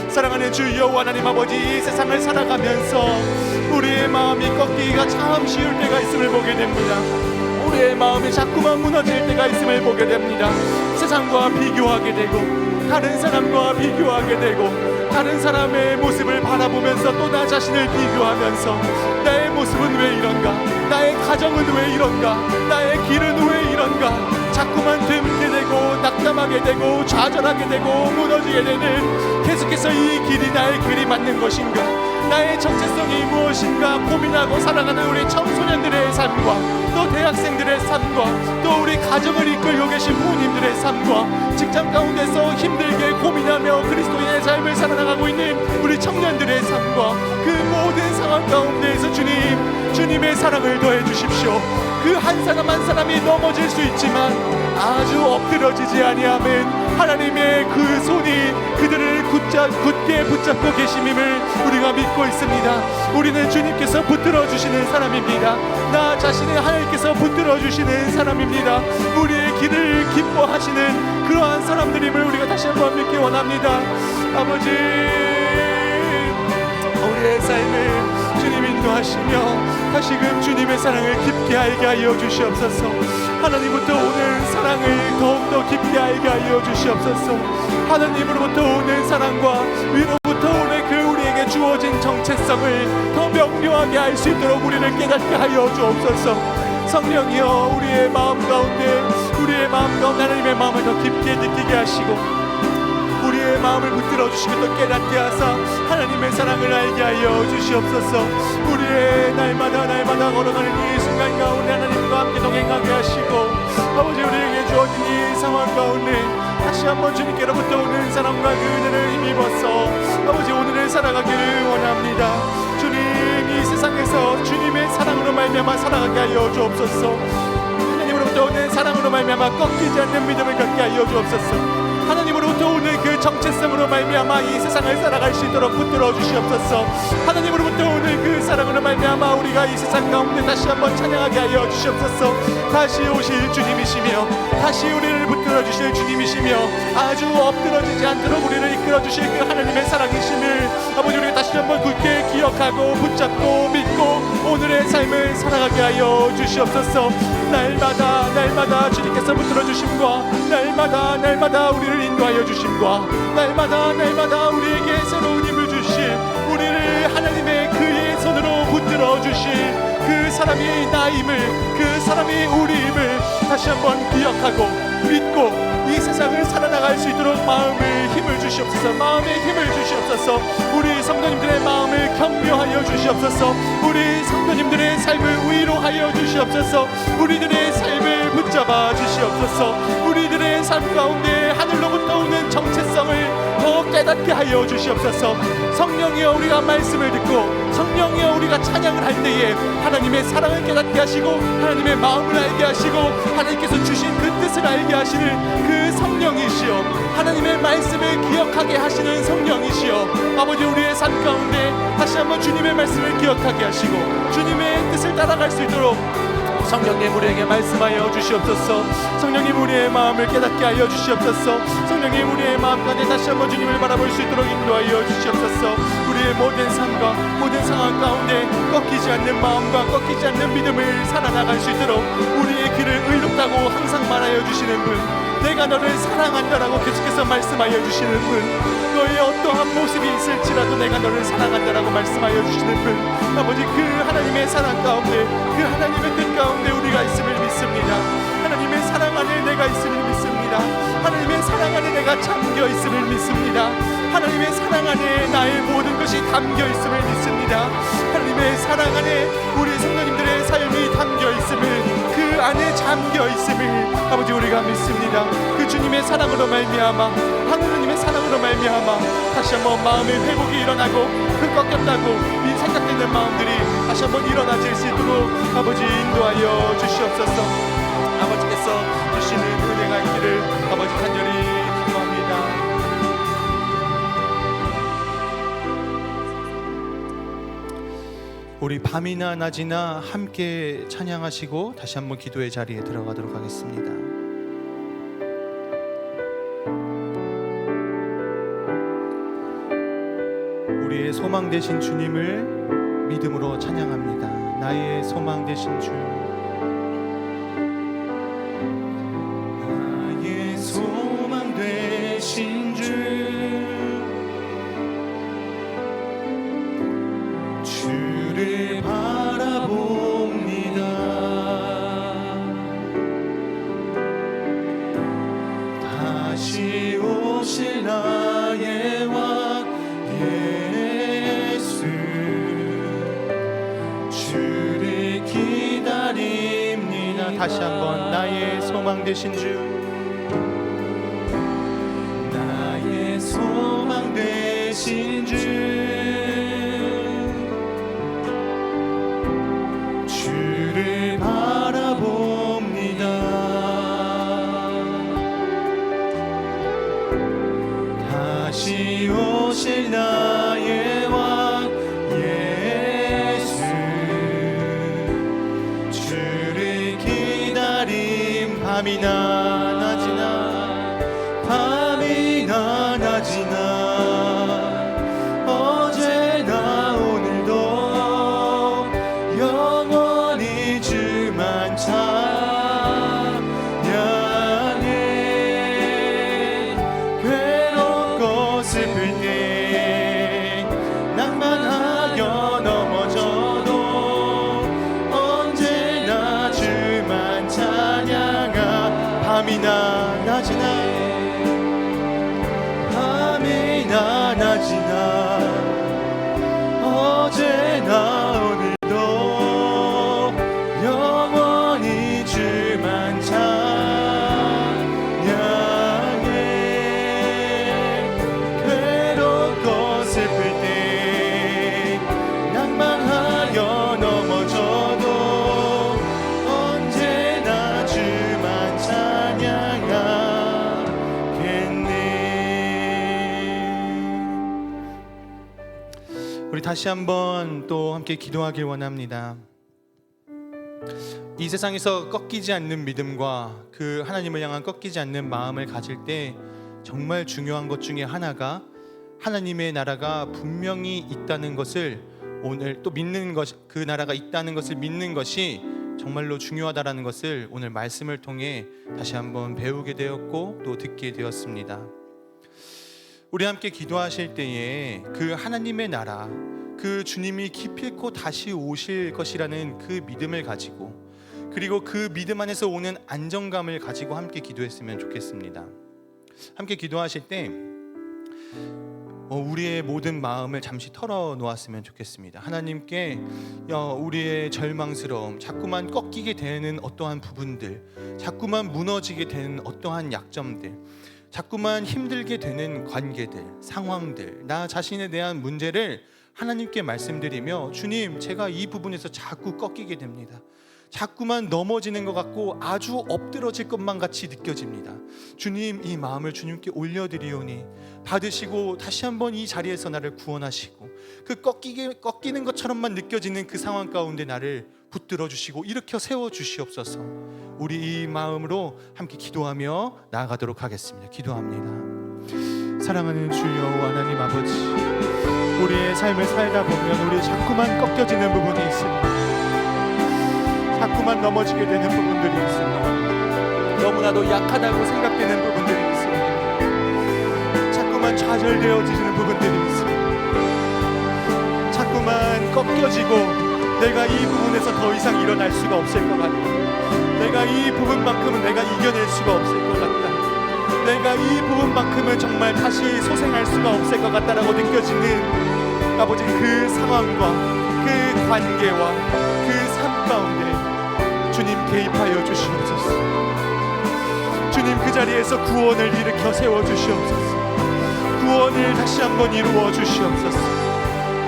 사랑하는 주 여호와 하나님 아버지, 이 세상을 살아가면서 우리의 마음이 꺾이기가 참 쉬울 때가 있음을 보게 됩니다. 우리의 마음이 자꾸만 무너질 때가 있음을 보게 됩니다. 세상과 비교하게 되고 다른 사람과 비교하게 되고 다른 사람의 모습을 바라보면서 또 나 자신을 비교하면서 나의 모습은 왜 이런가, 나의 가정은 왜 이런가, 나의 길은 왜 이런가, 자꾸만 됨게 되고 낙담하게 되고 좌절하게 되고 무너지게 되는, 계속해서 이 길이 나의 길이 맞는 것인가, 나의 정체성이 무엇인가 고민하고 살아가는 우리 청소년들의 삶과 또 대학생들의 삶과 또 우리 가정을 이끌고 계신 부모님들의 삶과 직장 가운데서 힘들게 고민하며 그리스도인의 삶을 살아나가고 있는 우리 청년들의 삶과 그 모든 상황 가운데에서 주님의 사랑을 더해 주십시오. 그 한 사람 한 사람이 넘어질 수 있지만 아주 엎드러지지 아니함은 하나님의 그 손이 그들을 굳게 붙잡고 계심임을 우리가 믿고 있습니다. 우리는 주님께서 붙들어 주시는 사람입니다. 나 자신을 하나님께서 붙들어 주시는 사람입니다. 우리의 길을 기뻐하시는 그러한 사람들임을 우리가 다시 한번 믿기 원합니다. 아버지, 우리의 삶을 주님 인도하시며 다시금 주님의 사랑을 깊게 알게 하여 주시옵소서. 하나님부터 오는 사랑을 더욱더 깊게 알게 하여 주시옵소서. 하나님으로부터 오는 사랑과 위로부터 오는 그 우리에게 주어진 정체성을 더 명료하게 알 수 있도록 우리를 깨닫게 하여 주옵소서. 성령이여, 우리의 마음 가운데 하나님의 마음을 더 깊게 느끼게 하시고 우리의 마음을 붙들어 주시고 또 깨닫게 하사 하나님의 사랑을 알게 하여 주시옵소서. 우리의 날마다 걸어가는 이 순간 가운데 하나님과 함께 동행하게 하시고 아버지, 우리에게 주어진 이 상황 가운데 다시 한번 주님께로부터 오는 사랑과 그 은혜를 힘입어서 아버지 오늘을 살아가기를 원합니다. 주님, 이 세상에서 주님의 사랑으로 말미암아 살아가게 하여 주옵소서. 하나님으로부터 오는 사랑으로 말미암아 꺾이지 않는 믿음을 갖게 하여 주옵소서. 하나님으로부터 오는 그 정체성으로 말미암아 이 세상을 살아갈 수 있도록 붙들어 주시옵소서. 하나님으로부터 오는 그 사랑으로 말미암아 우리가 이 세상 가운데 다시 한번 찬양하게 하여 주시옵소서. 다시 오실 주님이시며 다시 우리를 붙들어 주실 주님이시며 아주 엎드러지지 않도록 우리를 이끌어 주실 그 하나님의 사랑이심을 아버지 우리가 다시 한번 굳게 기억하고 붙잡고 믿고 오늘의 삶을 살아가게 하여 주시옵소서. 날마다 주님께서 붙들어 주심과 날마다 우리를 인도하여 주심과 날마다 우리에게 새로운 힘을 주실 우리를 하나님의 그의 손으로 붙들어 주실 그 사람이 나임을 그 사람이 우리임을 다시 한번 기억하고 믿고 이 세상을 살아나갈 수 있도록 마음의 힘을 주시옵소서. 우리 성도님들의 마음을 격려하여 주시옵소서. 우리 성도님들의 삶을 위로하여 주시옵소서. 우리들의 삶을 붙잡아 주시옵소서. 우리들의 삶 가운데 하늘로부터 오는 정체성을 더 깨닫게 하여 주시옵소서. 성령이여 우리가 말씀을 듣고 성령이여 우리가 찬양을 할 때에 하나님의 사랑을 깨닫게 하시고 하나님의 마음을 알게 하시고 하나님께서 주신 그 뜻을 알게 하시는 그 성령이시여 하나님의 말씀을 기억하게 하시는 성령이시여 아버지 우리의 삶 가운데 다시 한번 주님의 말씀을 기억하게 하시고 주님의 뜻을 따라갈 수 있도록 성령님 우리에게 말씀하여 주시옵소서. 성령님 우리의 마음을 깨닫게 하여 주시옵소서. 성령님 우리의 마음 가운데 다시 한번 주님을 바라볼 수 있도록 인도하여 주시옵소서. 우리의 모든 삶과 모든 상황 가운데 꺾이지 않는 마음과 꺾이지 않는 믿음을 살아나갈 수 있도록 우리의 길을 의롭다고 항상 말하여 주시는 분, 내가 너를 사랑한다라고 계속해서 말씀하여 주시는 분, 너의 어떠한 모습이 있을지라도 내가 너를 사랑한다라고 말씀하여 주시는 분, 아버지 그 하나님의 사랑 가운데 그 하나님의 뜻 가운데 우리가 있음을 믿습니다. 하나님의 사랑 안에 내가 있음을 믿습니다. 하나님의 사랑 안에 내가 잠겨 있음을 믿습니다. 하나님의 사랑 안에 나의 모든 것이 담겨 있음을 믿습니다. 하나님의 사랑 안에 우리 성도님들의 삶이 담겨 있음을 그 안에 잠겨 있음을 아버지 우리가 믿습니다. 그 주님의 사랑으로 말미암아 하나님의 사랑으로 말미암아 다시 한번 마음의 회복이 일어나고 그 꺾였다고 이 생각되는 마음들이 다시 한번 일어나질 수 있도록 아버지 인도하여 주시옵소서. 아버지께서 주시는 은혜가 있기를 아버지 간절히 기도합니다. 우리 밤이나 낮이나 함께 찬양하시고 다시 한번 기도의 자리에 들어가도록 하겠습니다. 우리의 소망 되신 주님을 믿음으로 찬양합니다. 나의 소망 되신 주, 나의 소망 되신 주, 주를 바라봅니다. 다시 오실 나의 왕 예수, 주를 기다립니다. 다시 한번 나의 소망 되신 주, 나의 소망 되신 주, 주를 바라봅니다. 다시 오실 나의 왕 예수, 주를 기다림 밤이나 낮이나 밤이나 낮이나 어제나 오늘도 영원히 주만 찬양해. 괴롭고 슬플 때 낭만하여 넘어져도 언제나 주만 찬양하. 밤이나 낮이나 밤이나 낮이나 어제나 오늘도 영원히 주만 찬양해. 괴롭고 슬플 때 낭만하여 넘어져도 언제나 주만 찬양하겠네. 우리 다시 한번 또 함께 기도하길 원합니다. 이 세상에서 꺾이지 않는 믿음과 그 하나님을 향한 꺾이지 않는 마음을 가질 때 정말 중요한 것 중에 하나가 하나님의 나라가 분명히 있다는 것을 오늘 또 믿는 것, 그 나라가 있다는 것을 믿는 것이 정말로 중요하다라는 것을 오늘 말씀을 통해 다시 한번 배우게 되었고 또 듣게 되었습니다. 우리 함께 기도하실 때에 그 하나님의 나라, 그 주님이 기필코 다시 오실 것이라는 그 믿음을 가지고, 그리고 그 믿음 안에서 오는 안정감을 가지고 함께 기도했으면 좋겠습니다. 함께 기도하실 때 우리의 모든 마음을 잠시 털어놓았으면 좋겠습니다. 하나님께 우리의 절망스러움, 자꾸만 꺾이게 되는 어떠한 부분들, 자꾸만 무너지게 되는 어떠한 약점들, 자꾸만 힘들게 되는 관계들, 상황들, 나 자신에 대한 문제를 하나님께 말씀드리며, 주님, 제가 이 부분에서 자꾸 꺾이게 됩니다. 자꾸만 넘어지는 것 같고 아주 엎드러질 것만 같이 느껴집니다. 주님, 이 마음을 주님께 올려드리오니 받으시고 다시 한번 이 자리에서 나를 구원하시고, 그 꺾이는 것처럼만 느껴지는 그 상황 가운데 나를 붙들어 주시고 일으켜 세워 주시옵소서. 우리 이 마음으로 함께 기도하며 나아가도록 하겠습니다. 기도합니다. 사랑하는 주여 하나님 아버지, 우리의 삶을 살다 보면 우리 자꾸만 꺾여지는 부분이 있습니다. 자꾸만 넘어지게 되는 부분들이 있습니다. 너무나도 약하다고 생각되는 부분들이 있습니다. 자꾸만 좌절되어지는 부분들이 있습니다. 자꾸만 꺾여지고 내가 이 부분에서 더 이상 일어날 수가 없을 것 같다. 내가 이 부분만큼은 내가 이겨낼 수가 없을 것 같다. 내가 이 부분만큼은 정말 다시 소생할 수가 없을 것 같다라고 느껴지는 아버지 그 상황과 그 관계와 그 삶 가운데 주님 개입하여 주시옵소서. 주님, 그 자리에서 구원을 일으켜 세워 주시옵소서. 구원을 다시 한번 이루어 주시옵소서.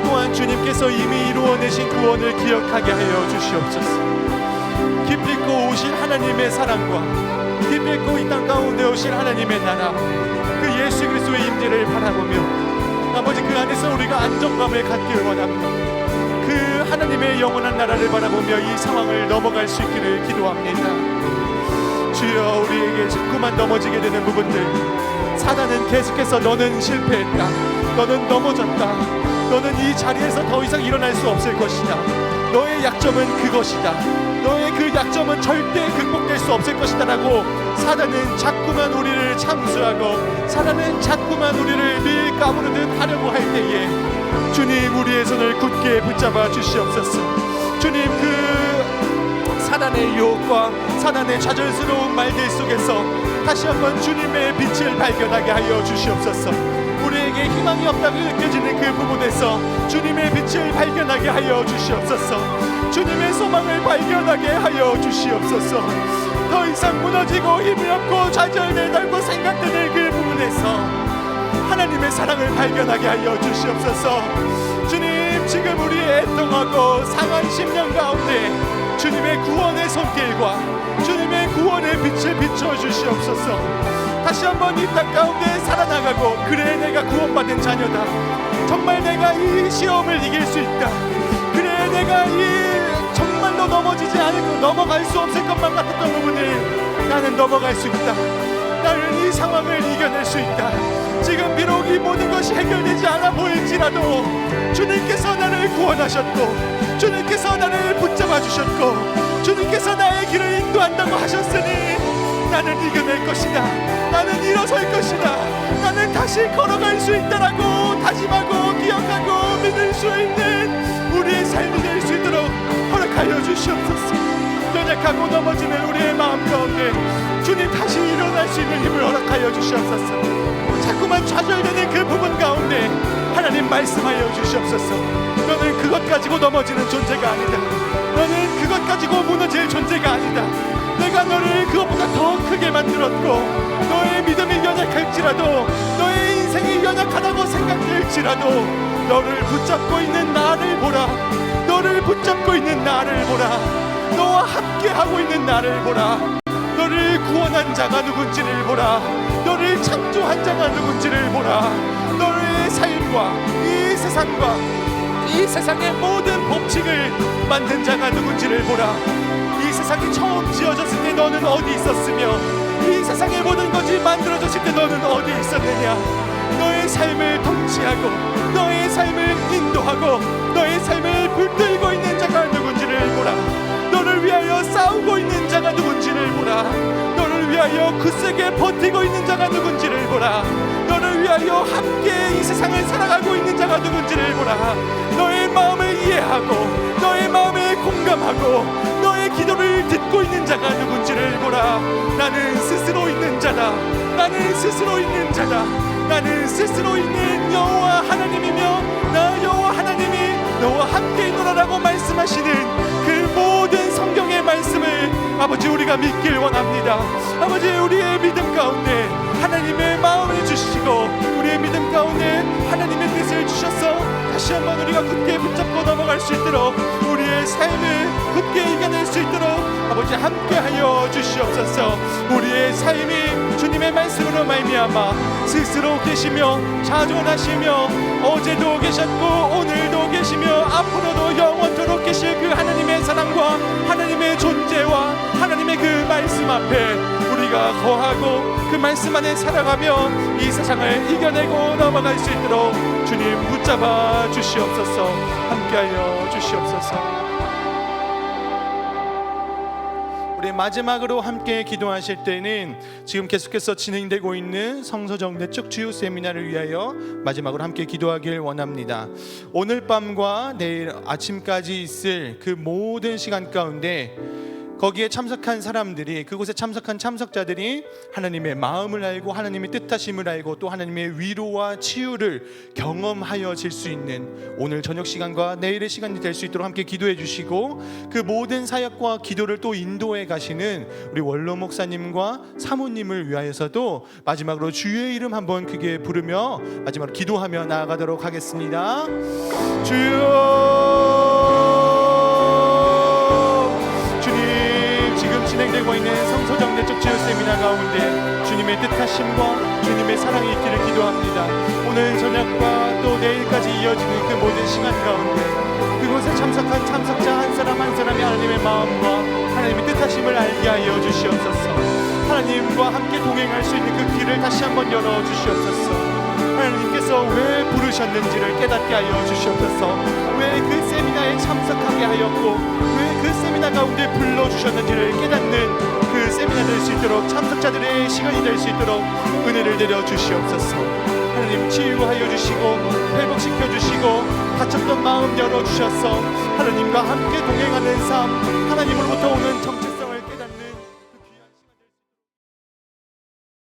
또한 주님께서 이미 이루어내신 구원을 기억하게 하여 주시옵소서. 기필코 오실 하나님의 사랑과 기필코 이 땅 가운데 오실 하나님의 나라, 그 예수 그리스도의 임재를 바라보며 아버지 그 안에서 우리가 안정감을 갖길 원합니다. 그 하나님의 영원한 나라를 바라보며 이 상황을 넘어갈 수 있기를 기도합니다. 주여, 우리에게 자꾸만 넘어지게 되는 부분들, 사단은 계속해서 너는 실패했다, 너는 넘어졌다, 너는 이 자리에서 더 이상 일어날 수 없을 것이다, 너의 약점은 그것이다, 너의 그 약점은 절대 극복될 수 없을 것이다 라고 사단은 자꾸만 우리를 참수하고 사단은 자꾸만 우리를 늘 까무르듯 하려고 할 때에 주님, 우리의 손을 굳게 붙잡아 주시옵소서. 주님, 그 사단의 유혹과 사단의 좌절스러운 말들 속에서 다시 한번 주님의 빛을 발견하게 하여 주시옵소서. 우리에게 희망이 없다고 느껴지는 그 부분에서 주님의 빛을 발견하게 하여 주시옵소서. 주님의 소망을 발견하게 하여 주시옵소서. 더 이상 무너지고 힘이 없고 좌절되고 생각되는 그 부분에서 하나님의 사랑을 발견하게 하여 주시옵소서. 주님, 지금 우리 애통하고 상한 심령 가운데 주님의 구원의 손길과 주님의 구원의 빛을 비춰 주시옵소서. 다시 한번 이 땅 가운데 살아나가고, 그래 내가 구원받은 자녀다, 정말 내가 이 시험을 이길 수 있다, 그래 내가 이 정말로 넘어지지 않고 넘어갈 수 없을 것만 같았던 부분을 나는 넘어갈 수 있다, 나는 이 상황을 이겨낼 수 있다. 지금 비록 이 모든 것이 해결되지 않아 보일지라도 주님께서 나를 구원하셨고 주님께서 나를 붙잡아 주셨고 주님께서 나의 길을 인도한다고 하셨으니 나는 이겨낼 것이다, 나는 일어설 것이다, 나는 다시 걸어갈 수 있다라고 다짐하고 기억하고 믿을 수 있는 우리의 삶이 될 수 있도록 허락하여 주시옵소서. 연약하고 넘어지는 우리의 마음 가운데 주님, 다시 일어날 수 있는 힘을 허락하여 주시옵소서. 자꾸만 좌절되는 그 부분 가운데 하나님 말씀하여 주시옵소서. 너는 그것 가지고 넘어지는 존재가 아니다, 너는 그것 가지고 무너질 존재가 아니다. 내가 너를 그것보다 더 크게 만들었고, 너의 믿음이 연약할지라도, 너의 인생이 연약하다고 생각될지라도 너를 붙잡고 있는 나를 보라, 너를 붙잡고 있는 나를 보라, 너와 함께하고 있는 나를 보라, 너를 구원한 자가 누군지를 보라, 너를 창조한 자가 누군지를 보라, 너의 삶과 이 세상과 이 세상의 모든 법칙을 만든 자가 누군지를 보라. 이 세상이 처음 지어졌을 때 너는 어디 있었으며 이 세상의 모든 것이 만들어졌을 때 너는 어디 있었느냐. 너의 삶을 통치하고 너의 삶을 인도하고 너의 삶을 붙들고 있는 자가 누군지를 보라. 너를 위하여 싸우고 있는 자가 누군지를 보라. 너를 위하여 굳세게 버티고 있는 자가 누군지를 보라. 너를 위하여 함께 이 세상을 살아가고 있는 자가 누군지를 보라. 너의 마음을 이해하고 너의 마음에 공감하고 너의 기도를 듣고 있는 자가 누군지를 보라. 나는 스스로 있는 자다. 나는 스스로 있는 자다. 나는 스스로 있는 여호와 하나님이며 나 여호와 하나님이 너와 함께 있노라라고 말씀하시는 그 모든 성경의 말씀을 아버지 우리가 믿길 원합니다. 아버지 우리의 믿음 가운데 하나님의 마음을 주시고 우리의 믿음 가운데 하나님의 뜻을 주셔서 다시 한번 우리가 굳게 붙잡고 넘어갈 수 있도록 우리의 삶을 굳게 이겨낼 수 있도록 아버지 함께하여 주시옵소서. 우리의 삶이 주님의 말씀으로 말미암아 스스로 계시며 자존하시며 어제도 계셨고 오늘도 계시며 앞으로도 영원토록 계실 그 하나님의 사랑과 하나님의 존재와 하나님의 그 말씀 앞에 우리가 거하고 그 말씀 안에 살아가며 이 세상을 이겨내고 넘어갈 수 있도록 주님 붙잡아 주시옵소서. 함께하여 주시옵소서. 우리 마지막으로 함께 기도하실 때는 지금 계속해서 진행되고 있는 성서정대축 주요 세미나를 위하여 마지막으로 함께 기도하길 원합니다. 오늘 밤과 내일 아침까지 있을 그 모든 시간 가운데 거기에 참석한 사람들이 그곳에 참석한 참석자들이 하나님의 마음을 알고 하나님의 뜻하심을 알고 또 하나님의 위로와 치유를 경험하여질 수 있는 오늘 저녁 시간과 내일의 시간이 될 수 있도록 함께 기도해 주시고 그 모든 사역과 기도를 또 인도해 가시는 우리 원로 목사님과 사모님을 위하여서도 마지막으로 주의 이름 한번 크게 부르며 마지막으로 기도하며 나아가도록 하겠습니다. 주여 진행되고 있는 성서정대축 주요 세미나 가운데 주님의 뜻하심과 주님의 사랑이 있기를 기도합니다. 오늘 저녁과 또 내일까지 이어지는 그 모든 시간 가운데 그곳에 참석한 참석자 한 사람 한 사람이 하나님의 마음과 하나님의 뜻하심을 알게 하여 주시옵소서. 하나님과 함께 동행할 수 있는 그 길을 다시 한번 열어 주시옵소서. 하나님께서 왜 부르셨는지를 깨닫게 하여 주시옵소서. 왜 그 세미나에 참석하게 하였고 왜 그 세미나 가운데 불러주셨는지를 깨닫는 그 세미나 될 수 있도록 참석자들의 시간이 될 수 있도록 은혜를 내려 주시옵소서. 하나님 치유하여 주시고 회복시켜 주시고 닫혔던 마음 열어주셔서 하나님과 함께 동행하는 삶, 하나님으로부터 오는 정체